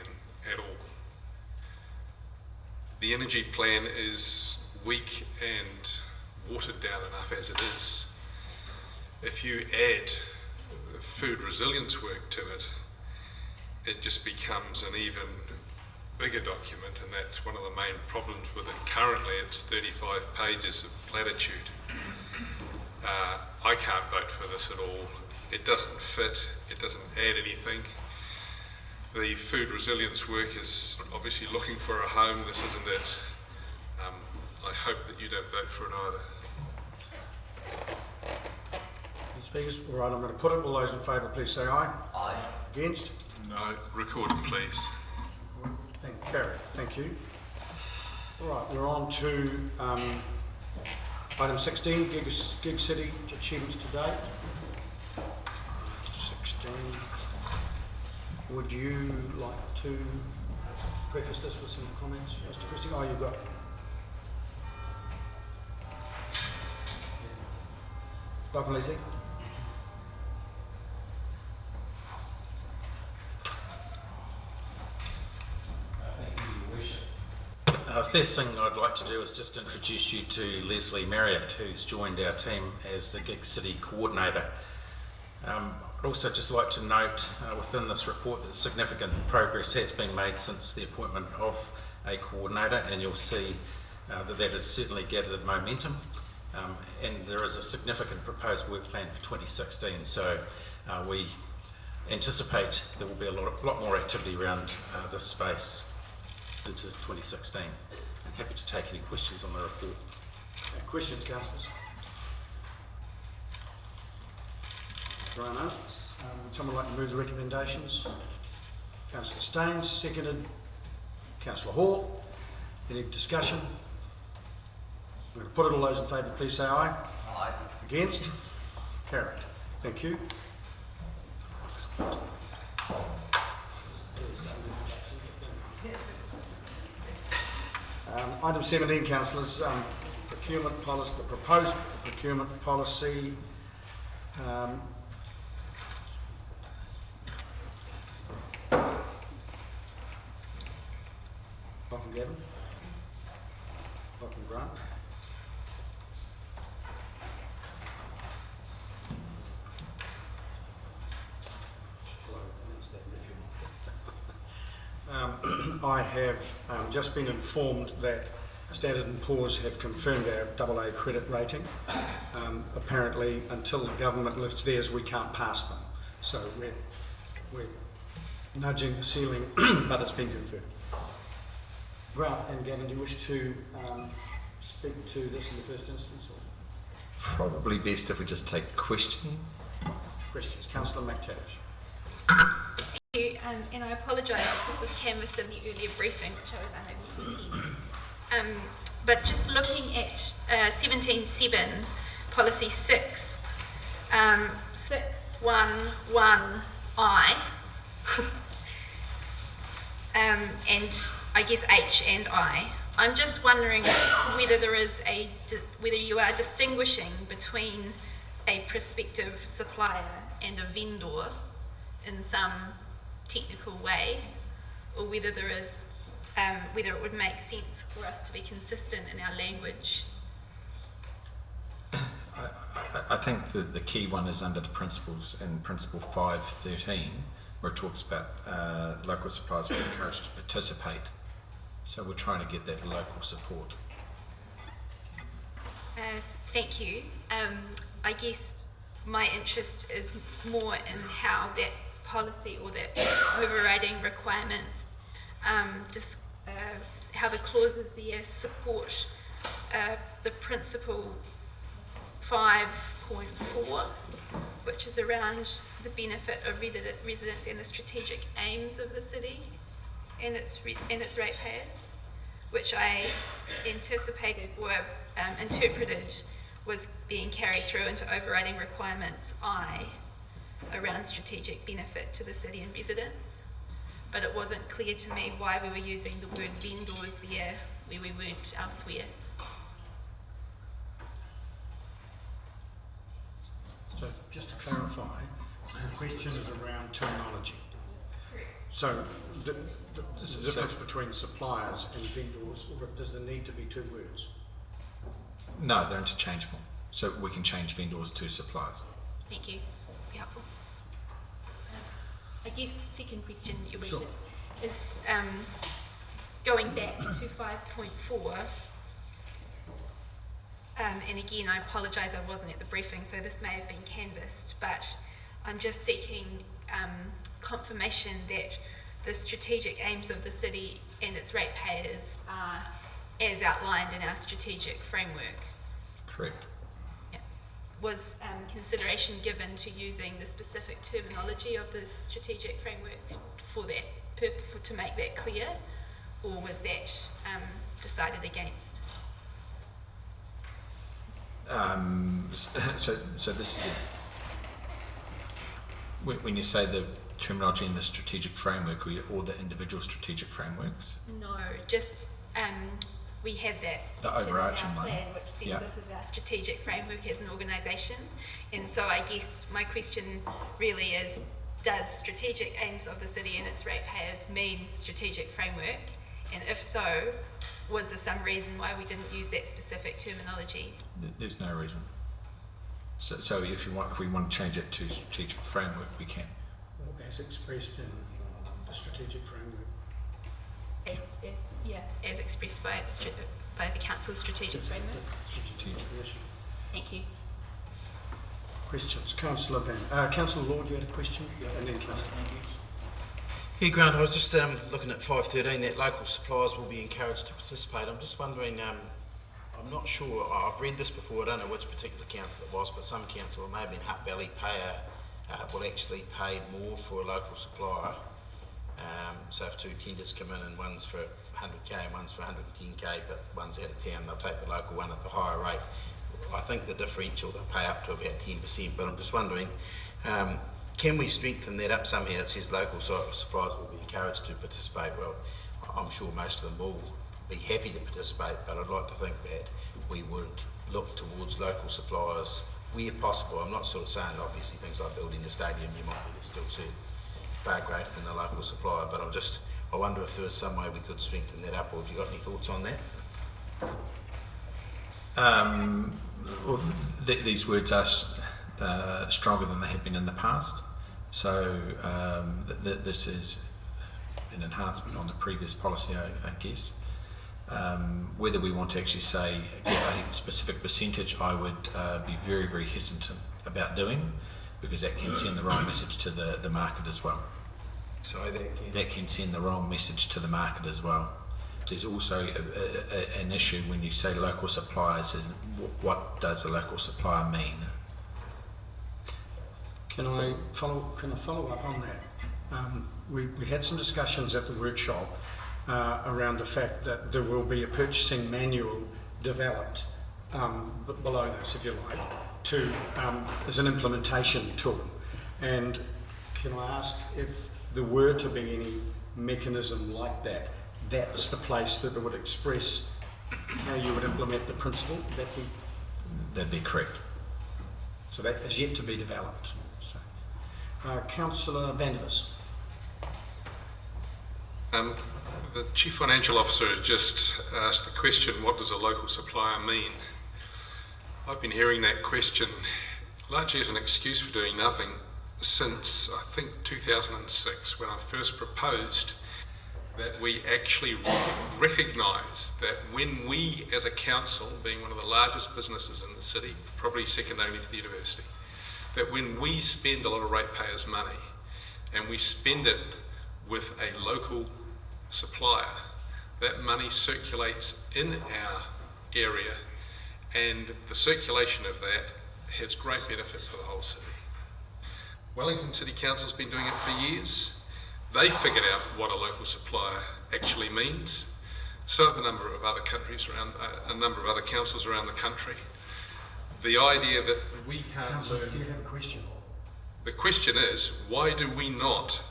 at all. The energy plan is weak and watered down enough as it is. If you add food resilience work to it, it just becomes an even bigger document, and that's one of the main problems with it. Currently it's 35 pages of platitude. I can't vote for this at all. It doesn't fit, it doesn't add anything. The food resilience work is obviously looking for a home. This isn't it. I hope that you don't vote for it either. Speakers, all right, I'm going to put it. All those in favour, please say aye. Aye. Against? No, record it, please. Carried. Thank you. All right, we're on to item 16, Gig City achievements to date. 16. Would you like to preface this with some comments, Mr. Christie? Oh, you've got. Welcome, Leslie. The first thing I'd like to do is just introduce you to Leslie Marriott, who's joined our team as the Gig City Coordinator. I'd also just like to note within this report that significant progress has been made since the appointment of a coordinator, and you'll see that has certainly gathered momentum. And there is a significant proposed work plan for 2016, so we anticipate there will be a lot more activity around this space into 2016. I'm happy to take any questions on the report. Questions, councillors? Right now, would someone like to move the recommendations? Councillor Staines, seconded. Councillor Hall. Any discussion? I'm going to put it. All those in favour, please say aye. Aye. Against? Carried. Thank you. Item 17, councillors, procurement policy, the proposed procurement policy. Welcome, Gavin. Welcome, Grant. I have just been informed that Standard & Poor's have confirmed our AA credit rating. Apparently, until the government lifts theirs, we can't pass them. So we're nudging the ceiling, but it's been confirmed. Grant and Gavin, do you wish to speak to this in the first instance? Or? Probably best if we just take questions. Questions. Councillor McTavish. Thank you, and I apologise if this was canvassed in the earlier briefings, which I was unable to attend. But just looking at 17.7, policy 6, 611I, and I guess H and I. I'm just wondering whether whether you are distinguishing between a prospective supplier and a vendor in some technical way, or whether there is, whether it would make sense for us to be consistent in our language. I think the key one is under the principles in Principle 5.13, where it talks about local suppliers are encouraged to participate. So we're trying to get that local support. Thank you. I guess my interest is more in how that policy or that overriding requirements, how the clauses there support the principle 5.4, which is around the benefit of residents and the strategic aims of the city and its ratepayers, which I anticipated were interpreted was being carried through into overriding requirements I around strategic benefit to the city and residents. But it wasn't clear to me why we were using the word vendors there where we weren't elsewhere. So just to clarify, the question is around terminology. So there's a difference between suppliers and vendors, or does there need to be two words? No, they're interchangeable. So we can change vendors to suppliers. Thank you. Be helpful. I guess the second question, Your Worship, is going back to 5.4. And again, I apologise, I wasn't at the briefing, so this may have been canvassed, but I'm just seeking confirmation that the strategic aims of the city and its ratepayers are as outlined in our strategic framework. Correct. Yeah. Was consideration given to using the specific terminology of the strategic framework for that to make that clear, or was that decided against? So this is it. When you say the terminology in the strategic framework, or the individual strategic frameworks? No, just we have that section in our plan which says this is our strategic framework as an organisation, and so I guess my question really is, does strategic aims of the city and its ratepayers mean strategic framework, And if so, was there some reason why we didn't use that specific terminology? There's no reason. So if we want to change it to strategic framework, we can. Or as expressed in the strategic framework. As expressed by the council's strategic framework. Strategic mission. Thank you. Questions? Councillor Councillor Lord, you had a question? And then Councillor Andrews. Yeah, Grant, I was just looking at 513, that local suppliers will be encouraged to participate. I'm just wondering, I'm not sure, I've read this before, I don't know which particular council it was, but some council, it may have been Hutt Valley Payer, will actually pay more for a local supplier. So if two tenders come in and one's for 100k and one's for 110k, but one's out of town, they'll take the local one at the higher rate. I think the differential they'll pay up to about 10%, but I'm just wondering, can we strengthen that up somehow? It says local suppliers will be encouraged to participate. Well, I'm sure most of them will be happy to participate, but I'd like to think that we would look towards local suppliers where possible. I'm not sort of saying obviously things like building a stadium, you might be still see far greater than a local supplier, but I wonder if there was some way we could strengthen that up, or have you got any thoughts on that? Well, these words are stronger than they have been in the past, so this is an enhancement on the previous policy, I guess. Whether we want to actually say give a specific percentage, I would be very, very hesitant about doing, because that can send the wrong message to the market as well. So that can send the wrong message to the market as well. There's also an issue when you say local suppliers, is what does a local supplier mean? Can I follow up on that? We had some discussions at the workshop around the fact that there will be a purchasing manual developed below this, if you like, as an implementation tool. And can I ask if there were to be any mechanism like that, that's the place that it would express how you would implement the principle? That'd be correct. So that is yet to be developed. So, Councillor Vandevers. The Chief Financial Officer has just asked the question, what does a local supplier mean? I've been hearing that question largely as an excuse for doing nothing since, I think, 2006, when I first proposed that we actually recognise that when we as a council, being one of the largest businesses in the city, probably second only to the university, that when we spend a lot of ratepayers' money and we spend it with a local supplier, that money circulates in our area, and the circulation of that has great benefit for the whole city. Wellington City Council's been doing it for years. They figured out what a local supplier actually means. So have a number of other countries around, a number of other councils around the country. The idea that we can't Councillor, learn... do you have a question? The question is, why do we not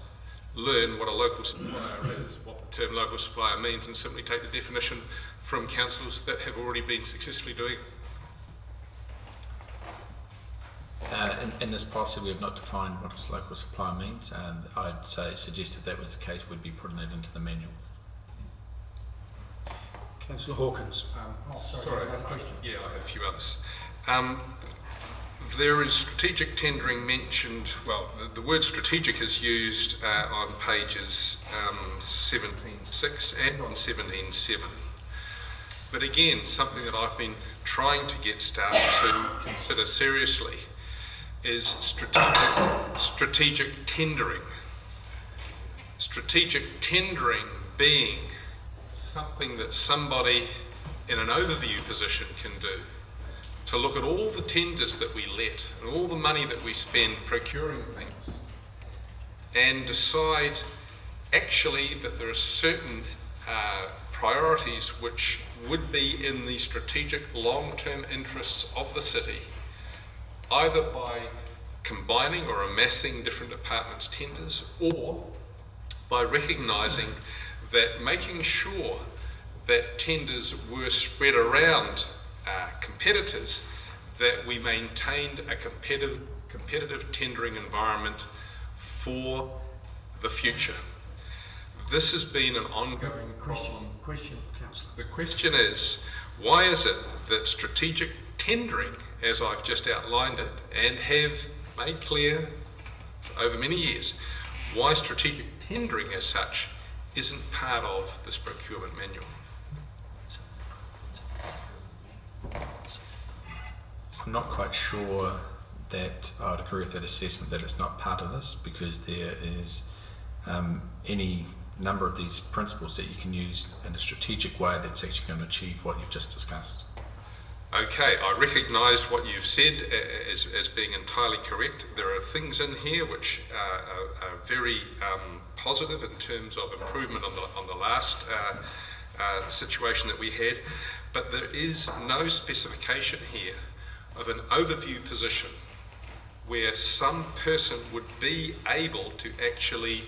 learn what a local supplier is, what the term local supplier means, and simply take the definition from councils that have already been successfully doing it? In this policy, we have not defined what a local supplier means, and I'd suggest if that was the case, we'd be putting it into the manual. Councillor Hawkins. Sorry, I have a few others. There is strategic tendering mentioned, well, the word strategic is used on pages 17.6 and on 17.7. But again, something that I've been trying to get staff to consider seriously is strategic tendering. Strategic tendering being something that somebody in an overview position can do, to look at all the tenders that we let and all the money that we spend procuring things, and decide actually that there are certain priorities which would be in the strategic long-term interests of the city, either by combining or amassing different departments' tenders, or by recognising that making sure that tenders were spread around competitors, that we maintained a competitive tendering environment for the future. this has been an ongoing problem. Question, Councillor. The question is, why is it that strategic tendering, as I've just outlined it, and have made clear over many years, why strategic tendering as such isn't part of this procurement manual? I'm not quite sure that I'd agree with that assessment that it's not part of this, because there is any number of these principles that you can use in a strategic way that's actually going to achieve what you've just discussed. Okay, I recognise what you've said as being entirely correct. There are things in here which are very positive in terms of improvement on the last situation that we had, but there is no specification here of an overview position where some person would be able to actually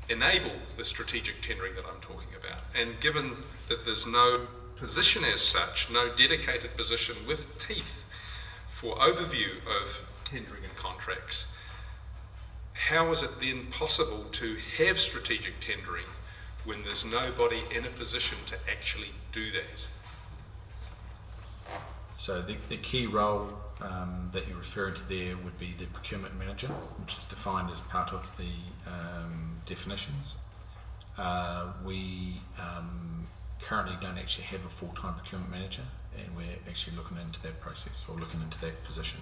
enable the strategic tendering that I'm talking about. And given that there's no position as such, no dedicated position with teeth for overview of tendering and contracts, how is it then possible to have strategic tendering when there's nobody in a position to actually do that? So the key role that you're referring to there would be the procurement manager, which is defined as part of the definitions. We currently don't actually have a full-time procurement manager, and we're actually looking into that process, or looking into that position.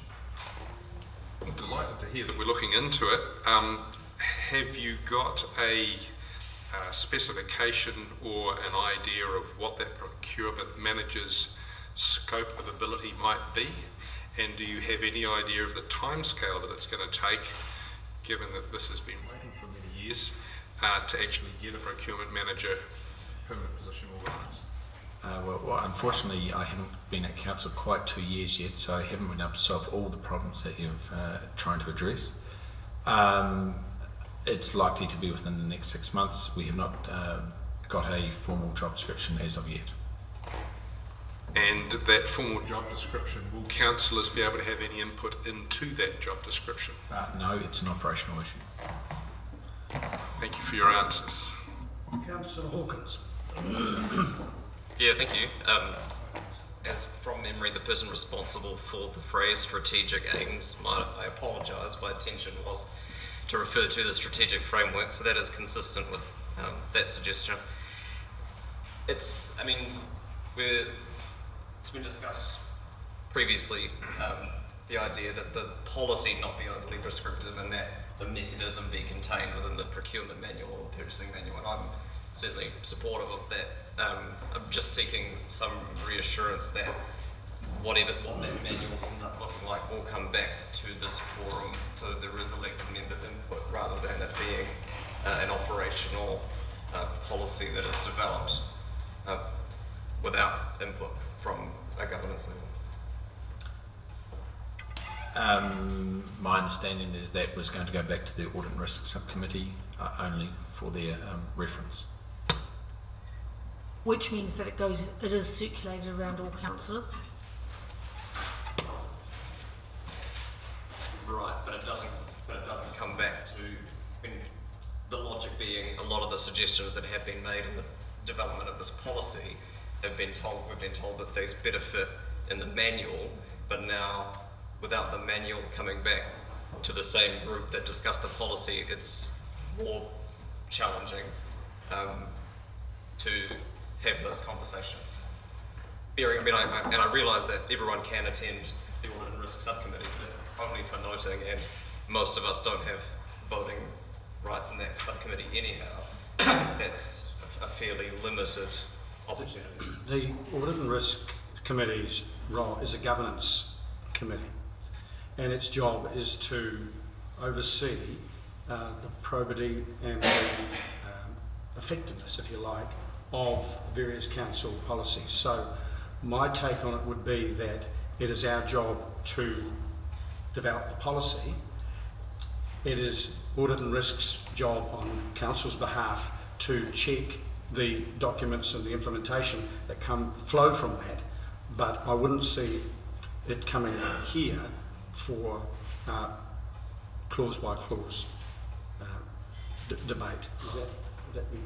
I'm delighted to hear that we're looking into it. Have you got a specification or an idea of what that procurement manager's scope of ability might be? And do you have any idea of the timescale that it's going to take, given that this has been waiting for many years, to actually get a procurement manager permanent position organised? Well, unfortunately, I haven't been at council quite 2 years yet, so I haven't been able to solve all the problems that you're trying to address. It's likely to be within the next 6 months. We have not got a formal job description as of yet. And that formal job description, will councillors be able to have any input into that job description? No, it's an operational issue. Thank you for your answers. Councillor Hawkins. Yeah, thank you. As from memory, the person responsible for the phrase strategic aims, I apologise, my intention was to refer to the strategic framework, so that is consistent with that suggestion. It's been discussed previously, the idea that the policy not be overly prescriptive and that the mechanism be contained within the procurement manual or the purchasing manual, and I'm certainly supportive of that. I'm just seeking some reassurance that what that manual ends up looking like will come back to this forum, so that there is elected member input rather than it being an operational policy that is developed without input from a governance level. My understanding is that was going to go back to the Audit and Risk Subcommittee only for their reference. Which means that it is circulated around all councillors. Right, but it doesn't come back to the logic being a lot of the suggestions that have been made in the development of this policy we've been told that these better fit in the manual, but now without the manual coming back to the same group that discussed the policy, it's more challenging to have those conversations. I realise that everyone can attend the Audit and Risk Subcommittee, but it's only for noting, and most of us don't have voting rights in that subcommittee anyhow. That's a fairly limited opportunity. The Audit and Risk Committee's role is a governance committee, and its job is to oversee the probity and the effectiveness, if you like, of various council policies. So my take on it would be that it is our job to develop the policy. It is Audit and Risk's job on council's behalf to check the documents and the implementation that flow from that, but I wouldn't see it coming here for clause by clause debate. Would that be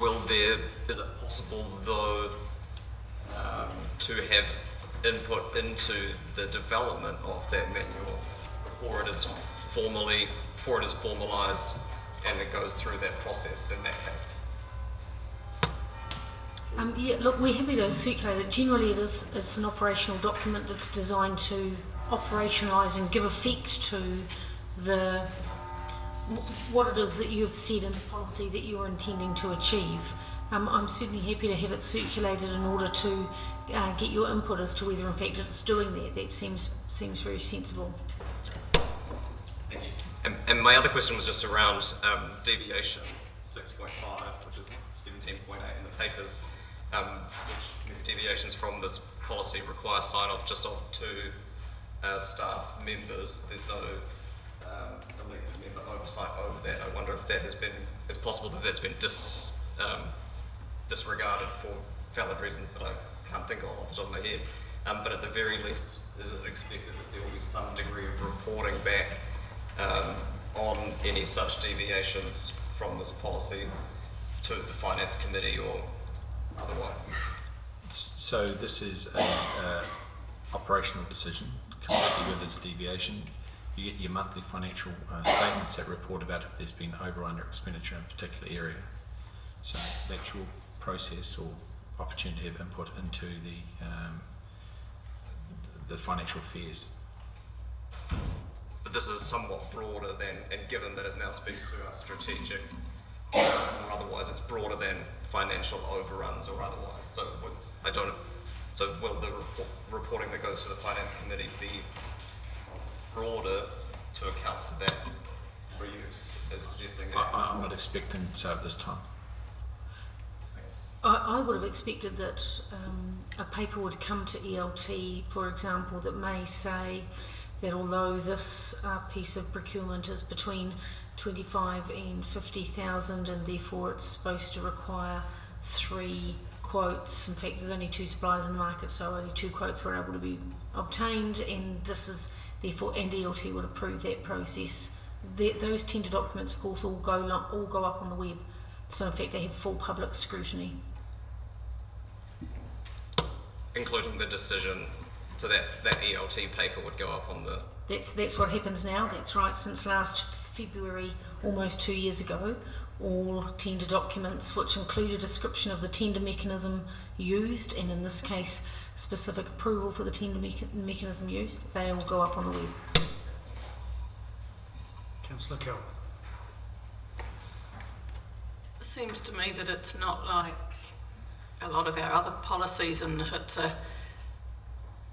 is it possible though to have input into the development of that manual before it is formalised and it goes through that process in that case? Yeah, look, we're happy to circulate it. Generally, it's an operational document that's designed to operationalise and give effect to what it is that you have said in the policy that you're intending to achieve. I'm certainly happy to have it circulated in order to get your input as to whether in fact it's doing that. That seems very sensible. Thank you. And my other question was just around deviations 6.5, which is 17.8 in the papers, which deviations from this policy require sign-off just of 2 staff members. There's no elected member oversight over that. I wonder if that has been, it's possible that that's been disregarded for valid reasons that I can't think of off the top of my head. But at the very least, is it expected that there will be some degree of reporting back on any such deviations from this policy to the Finance Committee or otherwise? So this is an operational decision, completely with its deviation. You get your monthly financial statements that report about if there's been over or under expenditure in a particular area. So that's your process or opportunity to have input into the financial affairs. But this is somewhat broader than, and given that it now speaks to our strategic or otherwise, it's broader than financial overruns or otherwise. So will the reporting that goes to the Finance Committee be broader to account for that? Or are you suggesting that? I'm not expecting so at this time. I would have expected that a paper would come to ELT, for example, that may say that although this piece of procurement is between 25 and 50,000 and therefore it's supposed to require 3 quotes. In fact, there's only 2 suppliers in the market, so only 2 quotes were able to be obtained, and this is therefore, and ELT would approve that process. Those tender documents, of course, all go up on the web, so in fact they have full public scrutiny. Including the decision, so that ELT paper would go up on the... That's what happens now, that's right. Since last February, almost 2 years ago, all tender documents, which include a description of the tender mechanism used, and in this case, specific approval for the tender mechanism used, they all go up on the web. Councillor Kelvin. It seems to me that it's not like a lot of our other policies, and that it's a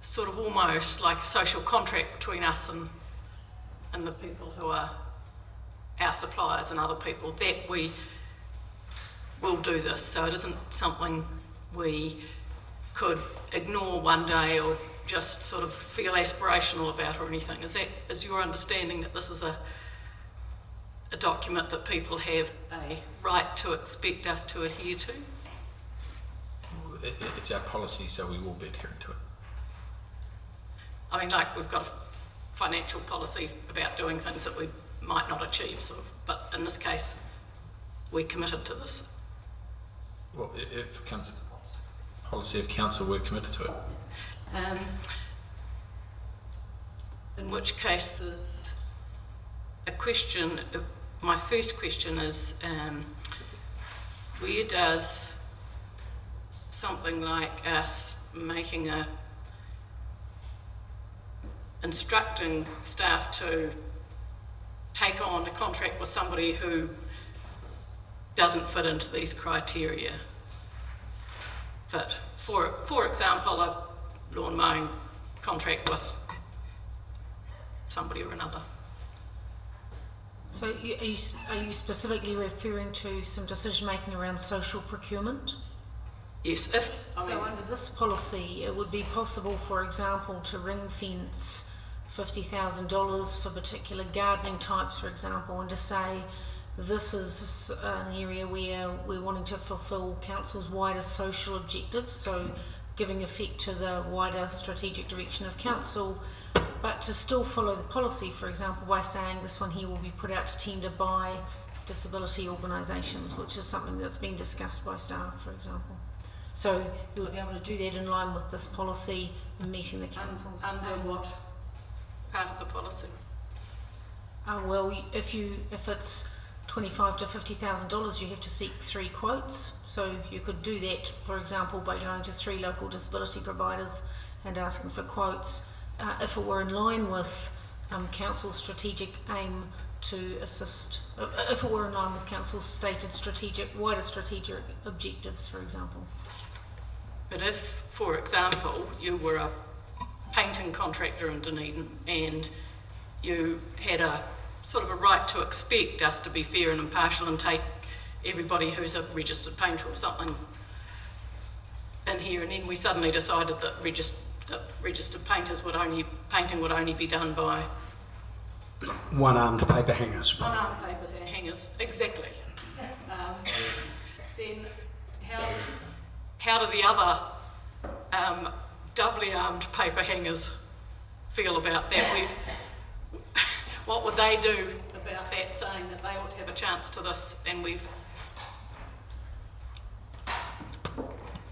sort of almost like a social contract between us and the people who are our suppliers and other people, that we will do this. So it isn't something we could ignore one day or just sort of feel aspirational about or anything. Is your understanding that this is a document that people have a right to expect us to adhere to? It's our policy, so we will be adhering to it. I mean, like, we've got a financial policy about doing things that we might not achieve, sort of, but in this case, we're committed to this. Well, if it comes to policy of council, we're committed to it. In which case, there's a question. My first question is, where does something like us making instructing staff to take on a contract with somebody who doesn't fit into these criteria fit? For example, a lawn mowing contract with somebody or another. So are you specifically referring to some decision making around social procurement? Yes. So under this policy, it would be possible, for example, to ring fence $50,000 for particular gardening types, for example, and to say this is an area where we're wanting to fulfil council's wider social objectives, so giving effect to the wider strategic direction of council, but to still follow the policy, for example, by saying this one here will be put out to tender by disability organisations, which is something that's been discussed by staff, for example. So you'll be able to do that in line with this policy and meeting the council's. Under what part of the policy? Well, if it's $25,000 to $50,000, you have to seek 3 quotes. So you could do that, for example, by going to 3 local disability providers and asking for quotes. If it were in line with council's strategic aim to assist, if it were in line with council's stated wider strategic objectives, for example. But if, for example, you were a painting contractor in Dunedin and you had a sort of a right to expect us to be fair and impartial and take everybody who's a registered painter or something in here, and then we suddenly decided that registered painters painting would only be done by one-armed paper hangers. one-armed paper hangers, exactly. Then how do the other doubly armed paper hangers feel about that? What would they do about that, saying that they ought to have a chance to this, and we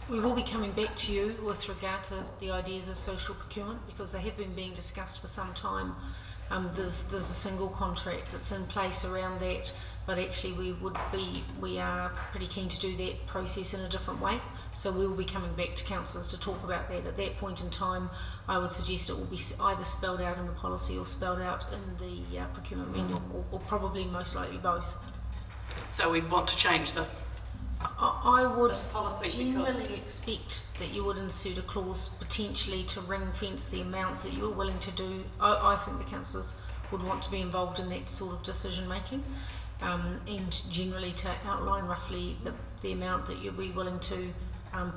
will be coming back to you with regard to the ideas of social procurement, because they have been being discussed for some time. There's a single contract that's in place around that, but actually we are pretty keen to do that process in a different way. So we will be coming back to councillors to talk about that. At that point in time, I would suggest it will be either spelled out in the policy or spelled out in the procurement manual, or probably most likely both. So we'd want to change the I would policy generally expect that you would insert a clause potentially to ring fence the amount that you're willing to do. I think the councillors would want to be involved in that sort of decision making, and generally to outline roughly the amount that you'd be willing to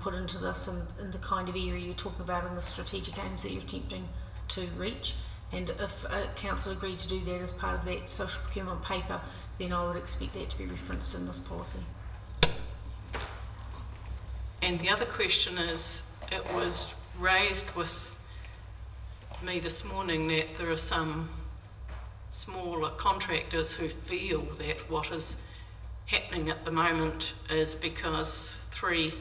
put into this, and the kind of area you're talking about and the strategic aims that you're attempting to reach. And if a council agreed to do that as part of that social procurement paper, then I would expect that to be referenced in this policy. And the other question is, it was raised with me this morning that there are some smaller contractors who feel that what is happening at the moment is because 3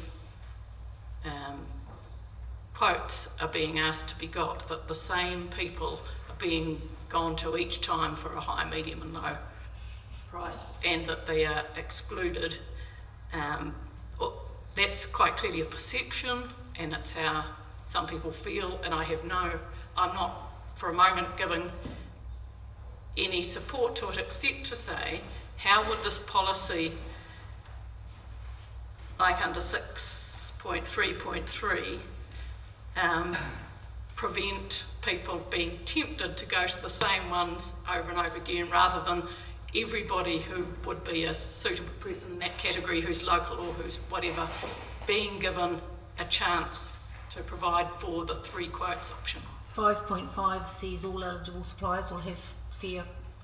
quotes are being asked to be got, that the same people are being gone to each time for a high, medium and low price, and that they are excluded. That's quite clearly a perception, and it's how some people feel, and I'm not for a moment giving any support to it, except to say, how would this policy, like under 6.3.3, prevent people being tempted to go to the same ones over and over again, rather than everybody who would be a suitable person in that category, who's local or who's whatever, being given a chance to provide for the 3 quotes option. 5.5 says all eligible suppliers will have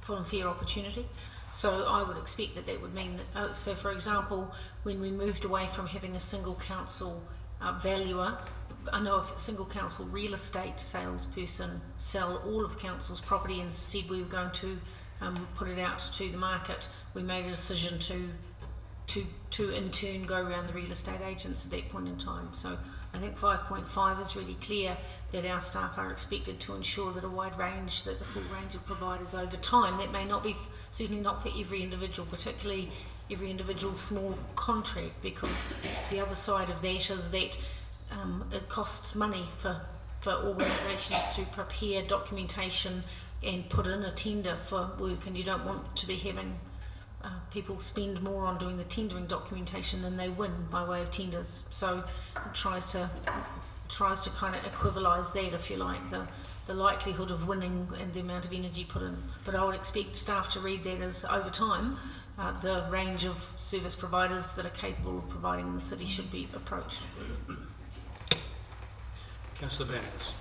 full and fair opportunity. So I would expect that would mean that, so for example, when we moved away from having a single council valuer, I know if a single council real estate salesperson sell all of council's property and said we were going to put it out to the market, we made a decision to in turn go around the real estate agents at that point in time. So I think 5.5 is really clear that our staff are expected to ensure that the full range of providers over time. That may not be, certainly not for every individual, particularly every individual small contract, because the other side of that is that it costs money for organisations to prepare documentation and put in a tender for work, and you don't want to be having people spend more on doing the tendering documentation than they win by way of tenders. So it tries to kind of equivalise that, if you like, the likelihood of winning and the amount of energy put in. But I would expect staff to read that as, over time, the range of service providers that are capable of providing in the city should be approached. Councillor Banks.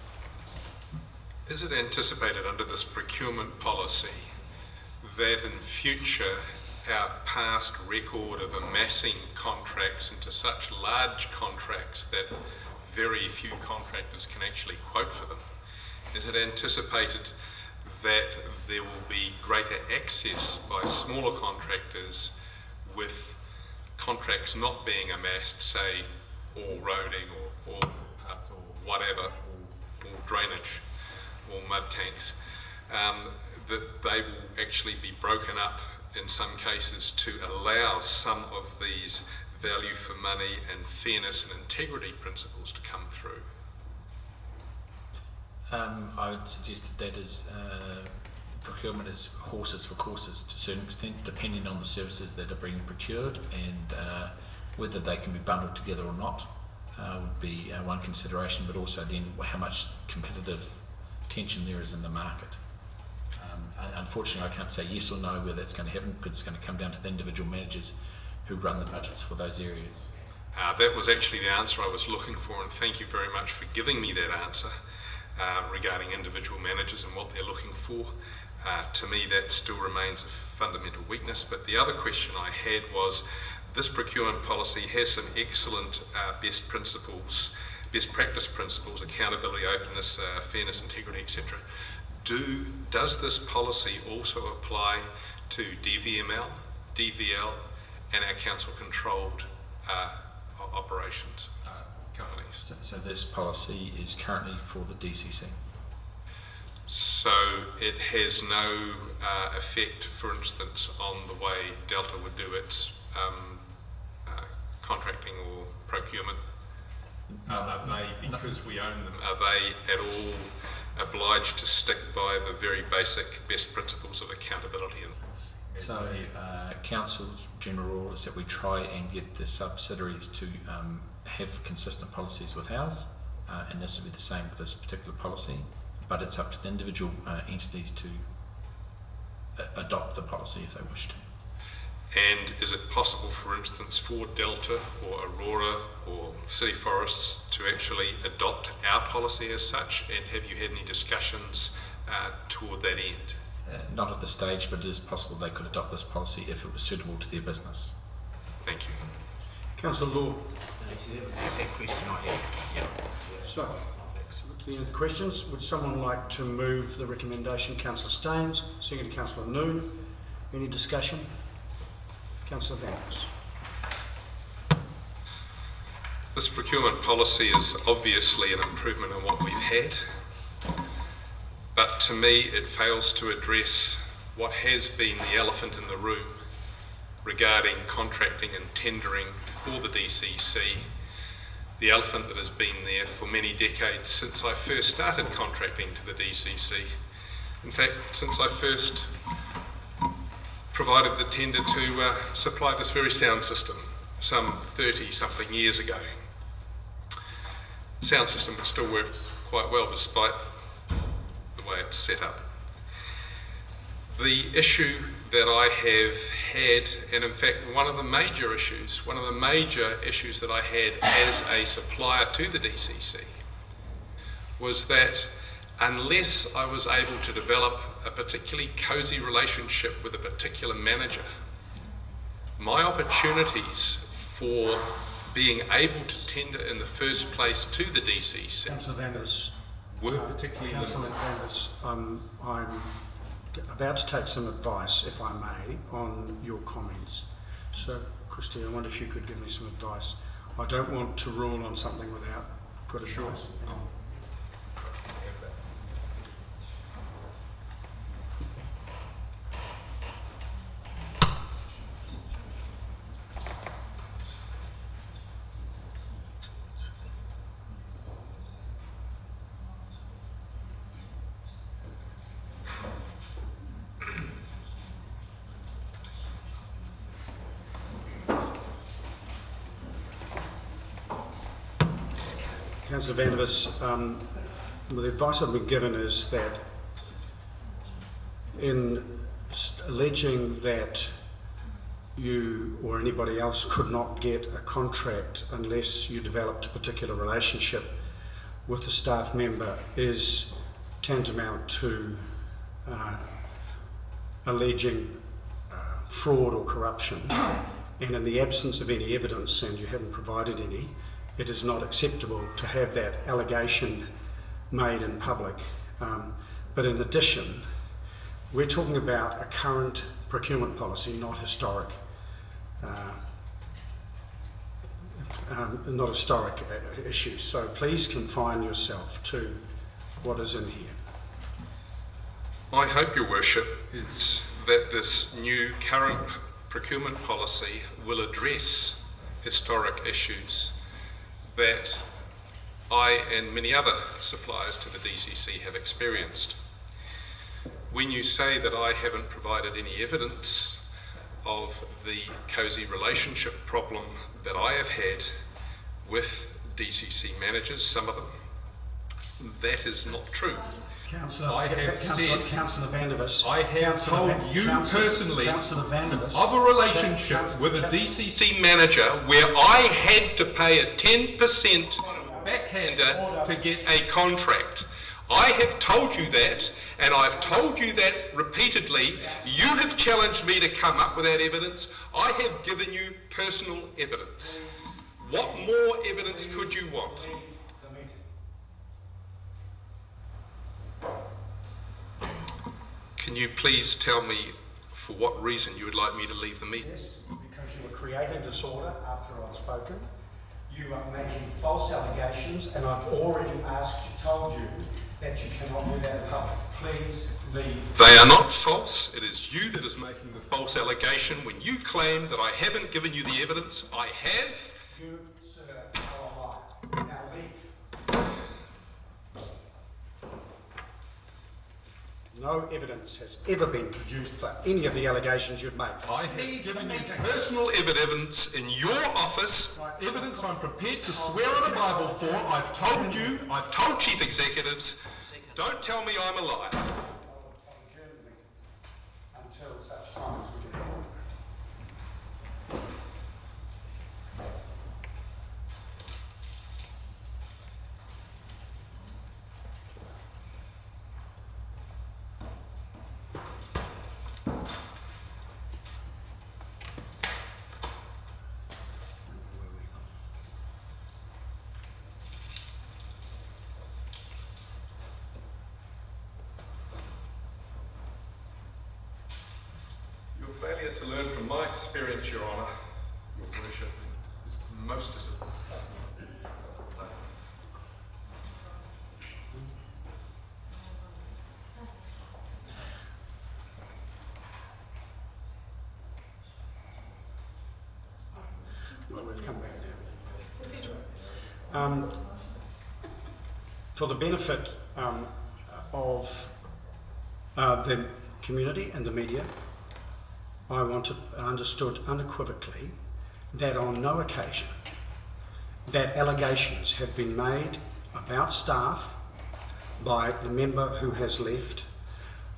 Is it anticipated under this procurement policy that in future our past record of amassing contracts into such large contracts that very few contractors can actually quote for them, is it anticipated that there will be greater access by smaller contractors with contracts not being amassed, say, all roading or whatever, or drainage, or mud tanks, that they will actually be broken up in some cases to allow some of these value for money and fairness and integrity principles to come through. I would suggest that is procurement is horses for courses to a certain extent, depending on the services that are being procured and whether they can be bundled together or not would be one consideration, but also then how much competitive tension there is in the market. Unfortunately, I can't say yes or no whether that's going to happen, because it's going to come down to the individual managers who run the budgets for those areas. That was actually the answer I was looking for, and thank you very much for giving me that answer regarding individual managers and what they're looking for. To me, that still remains a fundamental weakness. But the other question I had was, this procurement policy has some excellent best principles, best practice principles, accountability, openness, fairness, integrity, etc. Does this policy also apply to DVML, DVL, and our council-controlled operations companies? So this policy is currently for the DCC. So it has no effect, for instance, on the way Delta would do its contracting or procurement? Are they, because we own them, are they at all obliged to stick by the very basic best principles of accountability? So Council's general rule is that we try and get the subsidiaries to have consistent policies with ours, and this will be the same with this particular policy, but it's up to the individual entities to adopt the policy if they wish to. And is it possible, for instance, for Delta or Aurora or City Forests to actually adopt our policy as such? And have you had any discussions toward that end? Not at this stage, but it is possible they could adopt this policy if it was suitable to their business. Thank you. Councillor Law. Actually, that was the exact question I had. Yeah. So, to the end of the questions, would someone like to move the recommendation? Councillor Staines, second to Councillor Noon. Any discussion? Councillor Vance. This procurement policy is obviously an improvement on what we've had, but to me it fails to address what has been the elephant in the room regarding contracting and tendering for the DCC, the elephant that has been there for many decades since I first started contracting to the DCC. In fact, since I first provided the tender to supply this very sound system some 30-something years ago. The sound system still works quite well despite the way it's set up. The issue that I have had, and in fact one of the major issues that I had as a supplier to the DCC was that unless I was able to develop a particularly cosy relationship with a particular manager, my opportunities for being able to tender in the first place to the DCC were particularly limited. Councillor Vanders, I'm about to take some advice, if I may, on your comments. So, Christine, I wonder if you could give me some advice. I don't want to rule on something without good advice. Councillor Vanders, the advice I've been given is that in alleging that you or anybody else could not get a contract unless you developed a particular relationship with a staff member is tantamount to alleging fraud or corruption. And in the absence of any evidence, and you haven't provided any, it is not acceptable to have that allegation made in public. But in addition, we're talking about a current procurement policy, not historic. Issues. So please confine yourself to what is in here. I hope, Your Worship, is that this new current procurement policy will address historic issues that I and many other suppliers to the DCC have experienced. When you say that I haven't provided any evidence of the cosy relationship problem that I have had with DCC managers, some of them, that is not true. Councillor Vandervis. I have told you personally of a relationship with a DCC manager where I had to pay a 10% backhander to get a contract. I have told you that, and I've told you that repeatedly. You have challenged me to come up with that evidence. I have given you personal evidence. What more evidence could you want? Can you please tell me for what reason you would like me to leave the meeting? Yes, because you are creating disorder after I've spoken. You are making false allegations, and I've already told you that you cannot do that in public. Please leave. They are not false. It is you that is making the false allegation when you claim that I haven't given you the evidence. I have. You, sir, are a liar. Now leave. No evidence has ever been produced for any of the allegations you've made. I have given you personal evidence in your office, evidence I'm prepared to swear on a Bible for. I've told chief executives, don't tell me I'm a liar. Until such time as we can hold. Failure to learn from my experience, Your Honour, Your Worship, is most disappointing. Well, we've come back now. For the benefit of the community and the media, I want it understood unequivocally that on no occasion that allegations have been made about staff by the member who has left,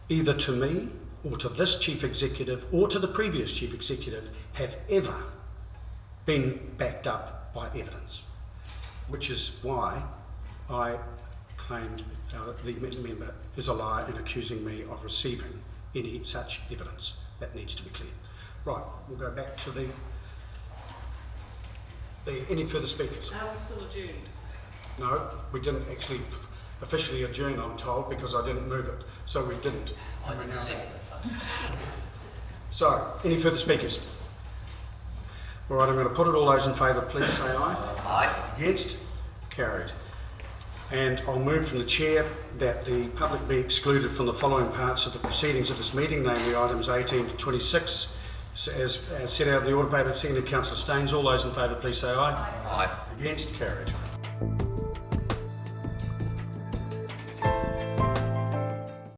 either to me or to this chief executive or to the previous chief executive, have ever been backed up by evidence, which is why I claimed the member is a liar in accusing me of receiving any such evidence. That needs to be clear. Right, we'll go back to the any further speakers? Are we still adjourned? No, we didn't actually officially adjourn, I'm told, because I didn't move it. So we didn't. I didn't see it. So, any further speakers? All right, I'm going to put it. All those in favour, please say aye. Aye. Against? Carried. And I'll move from the chair that the public be excluded from the following parts of the proceedings of this meeting, namely items 18 to 26, as set out in the order paper. Seconded, Councillor Staines. All those in favour, please say aye. Aye. Against? Carried.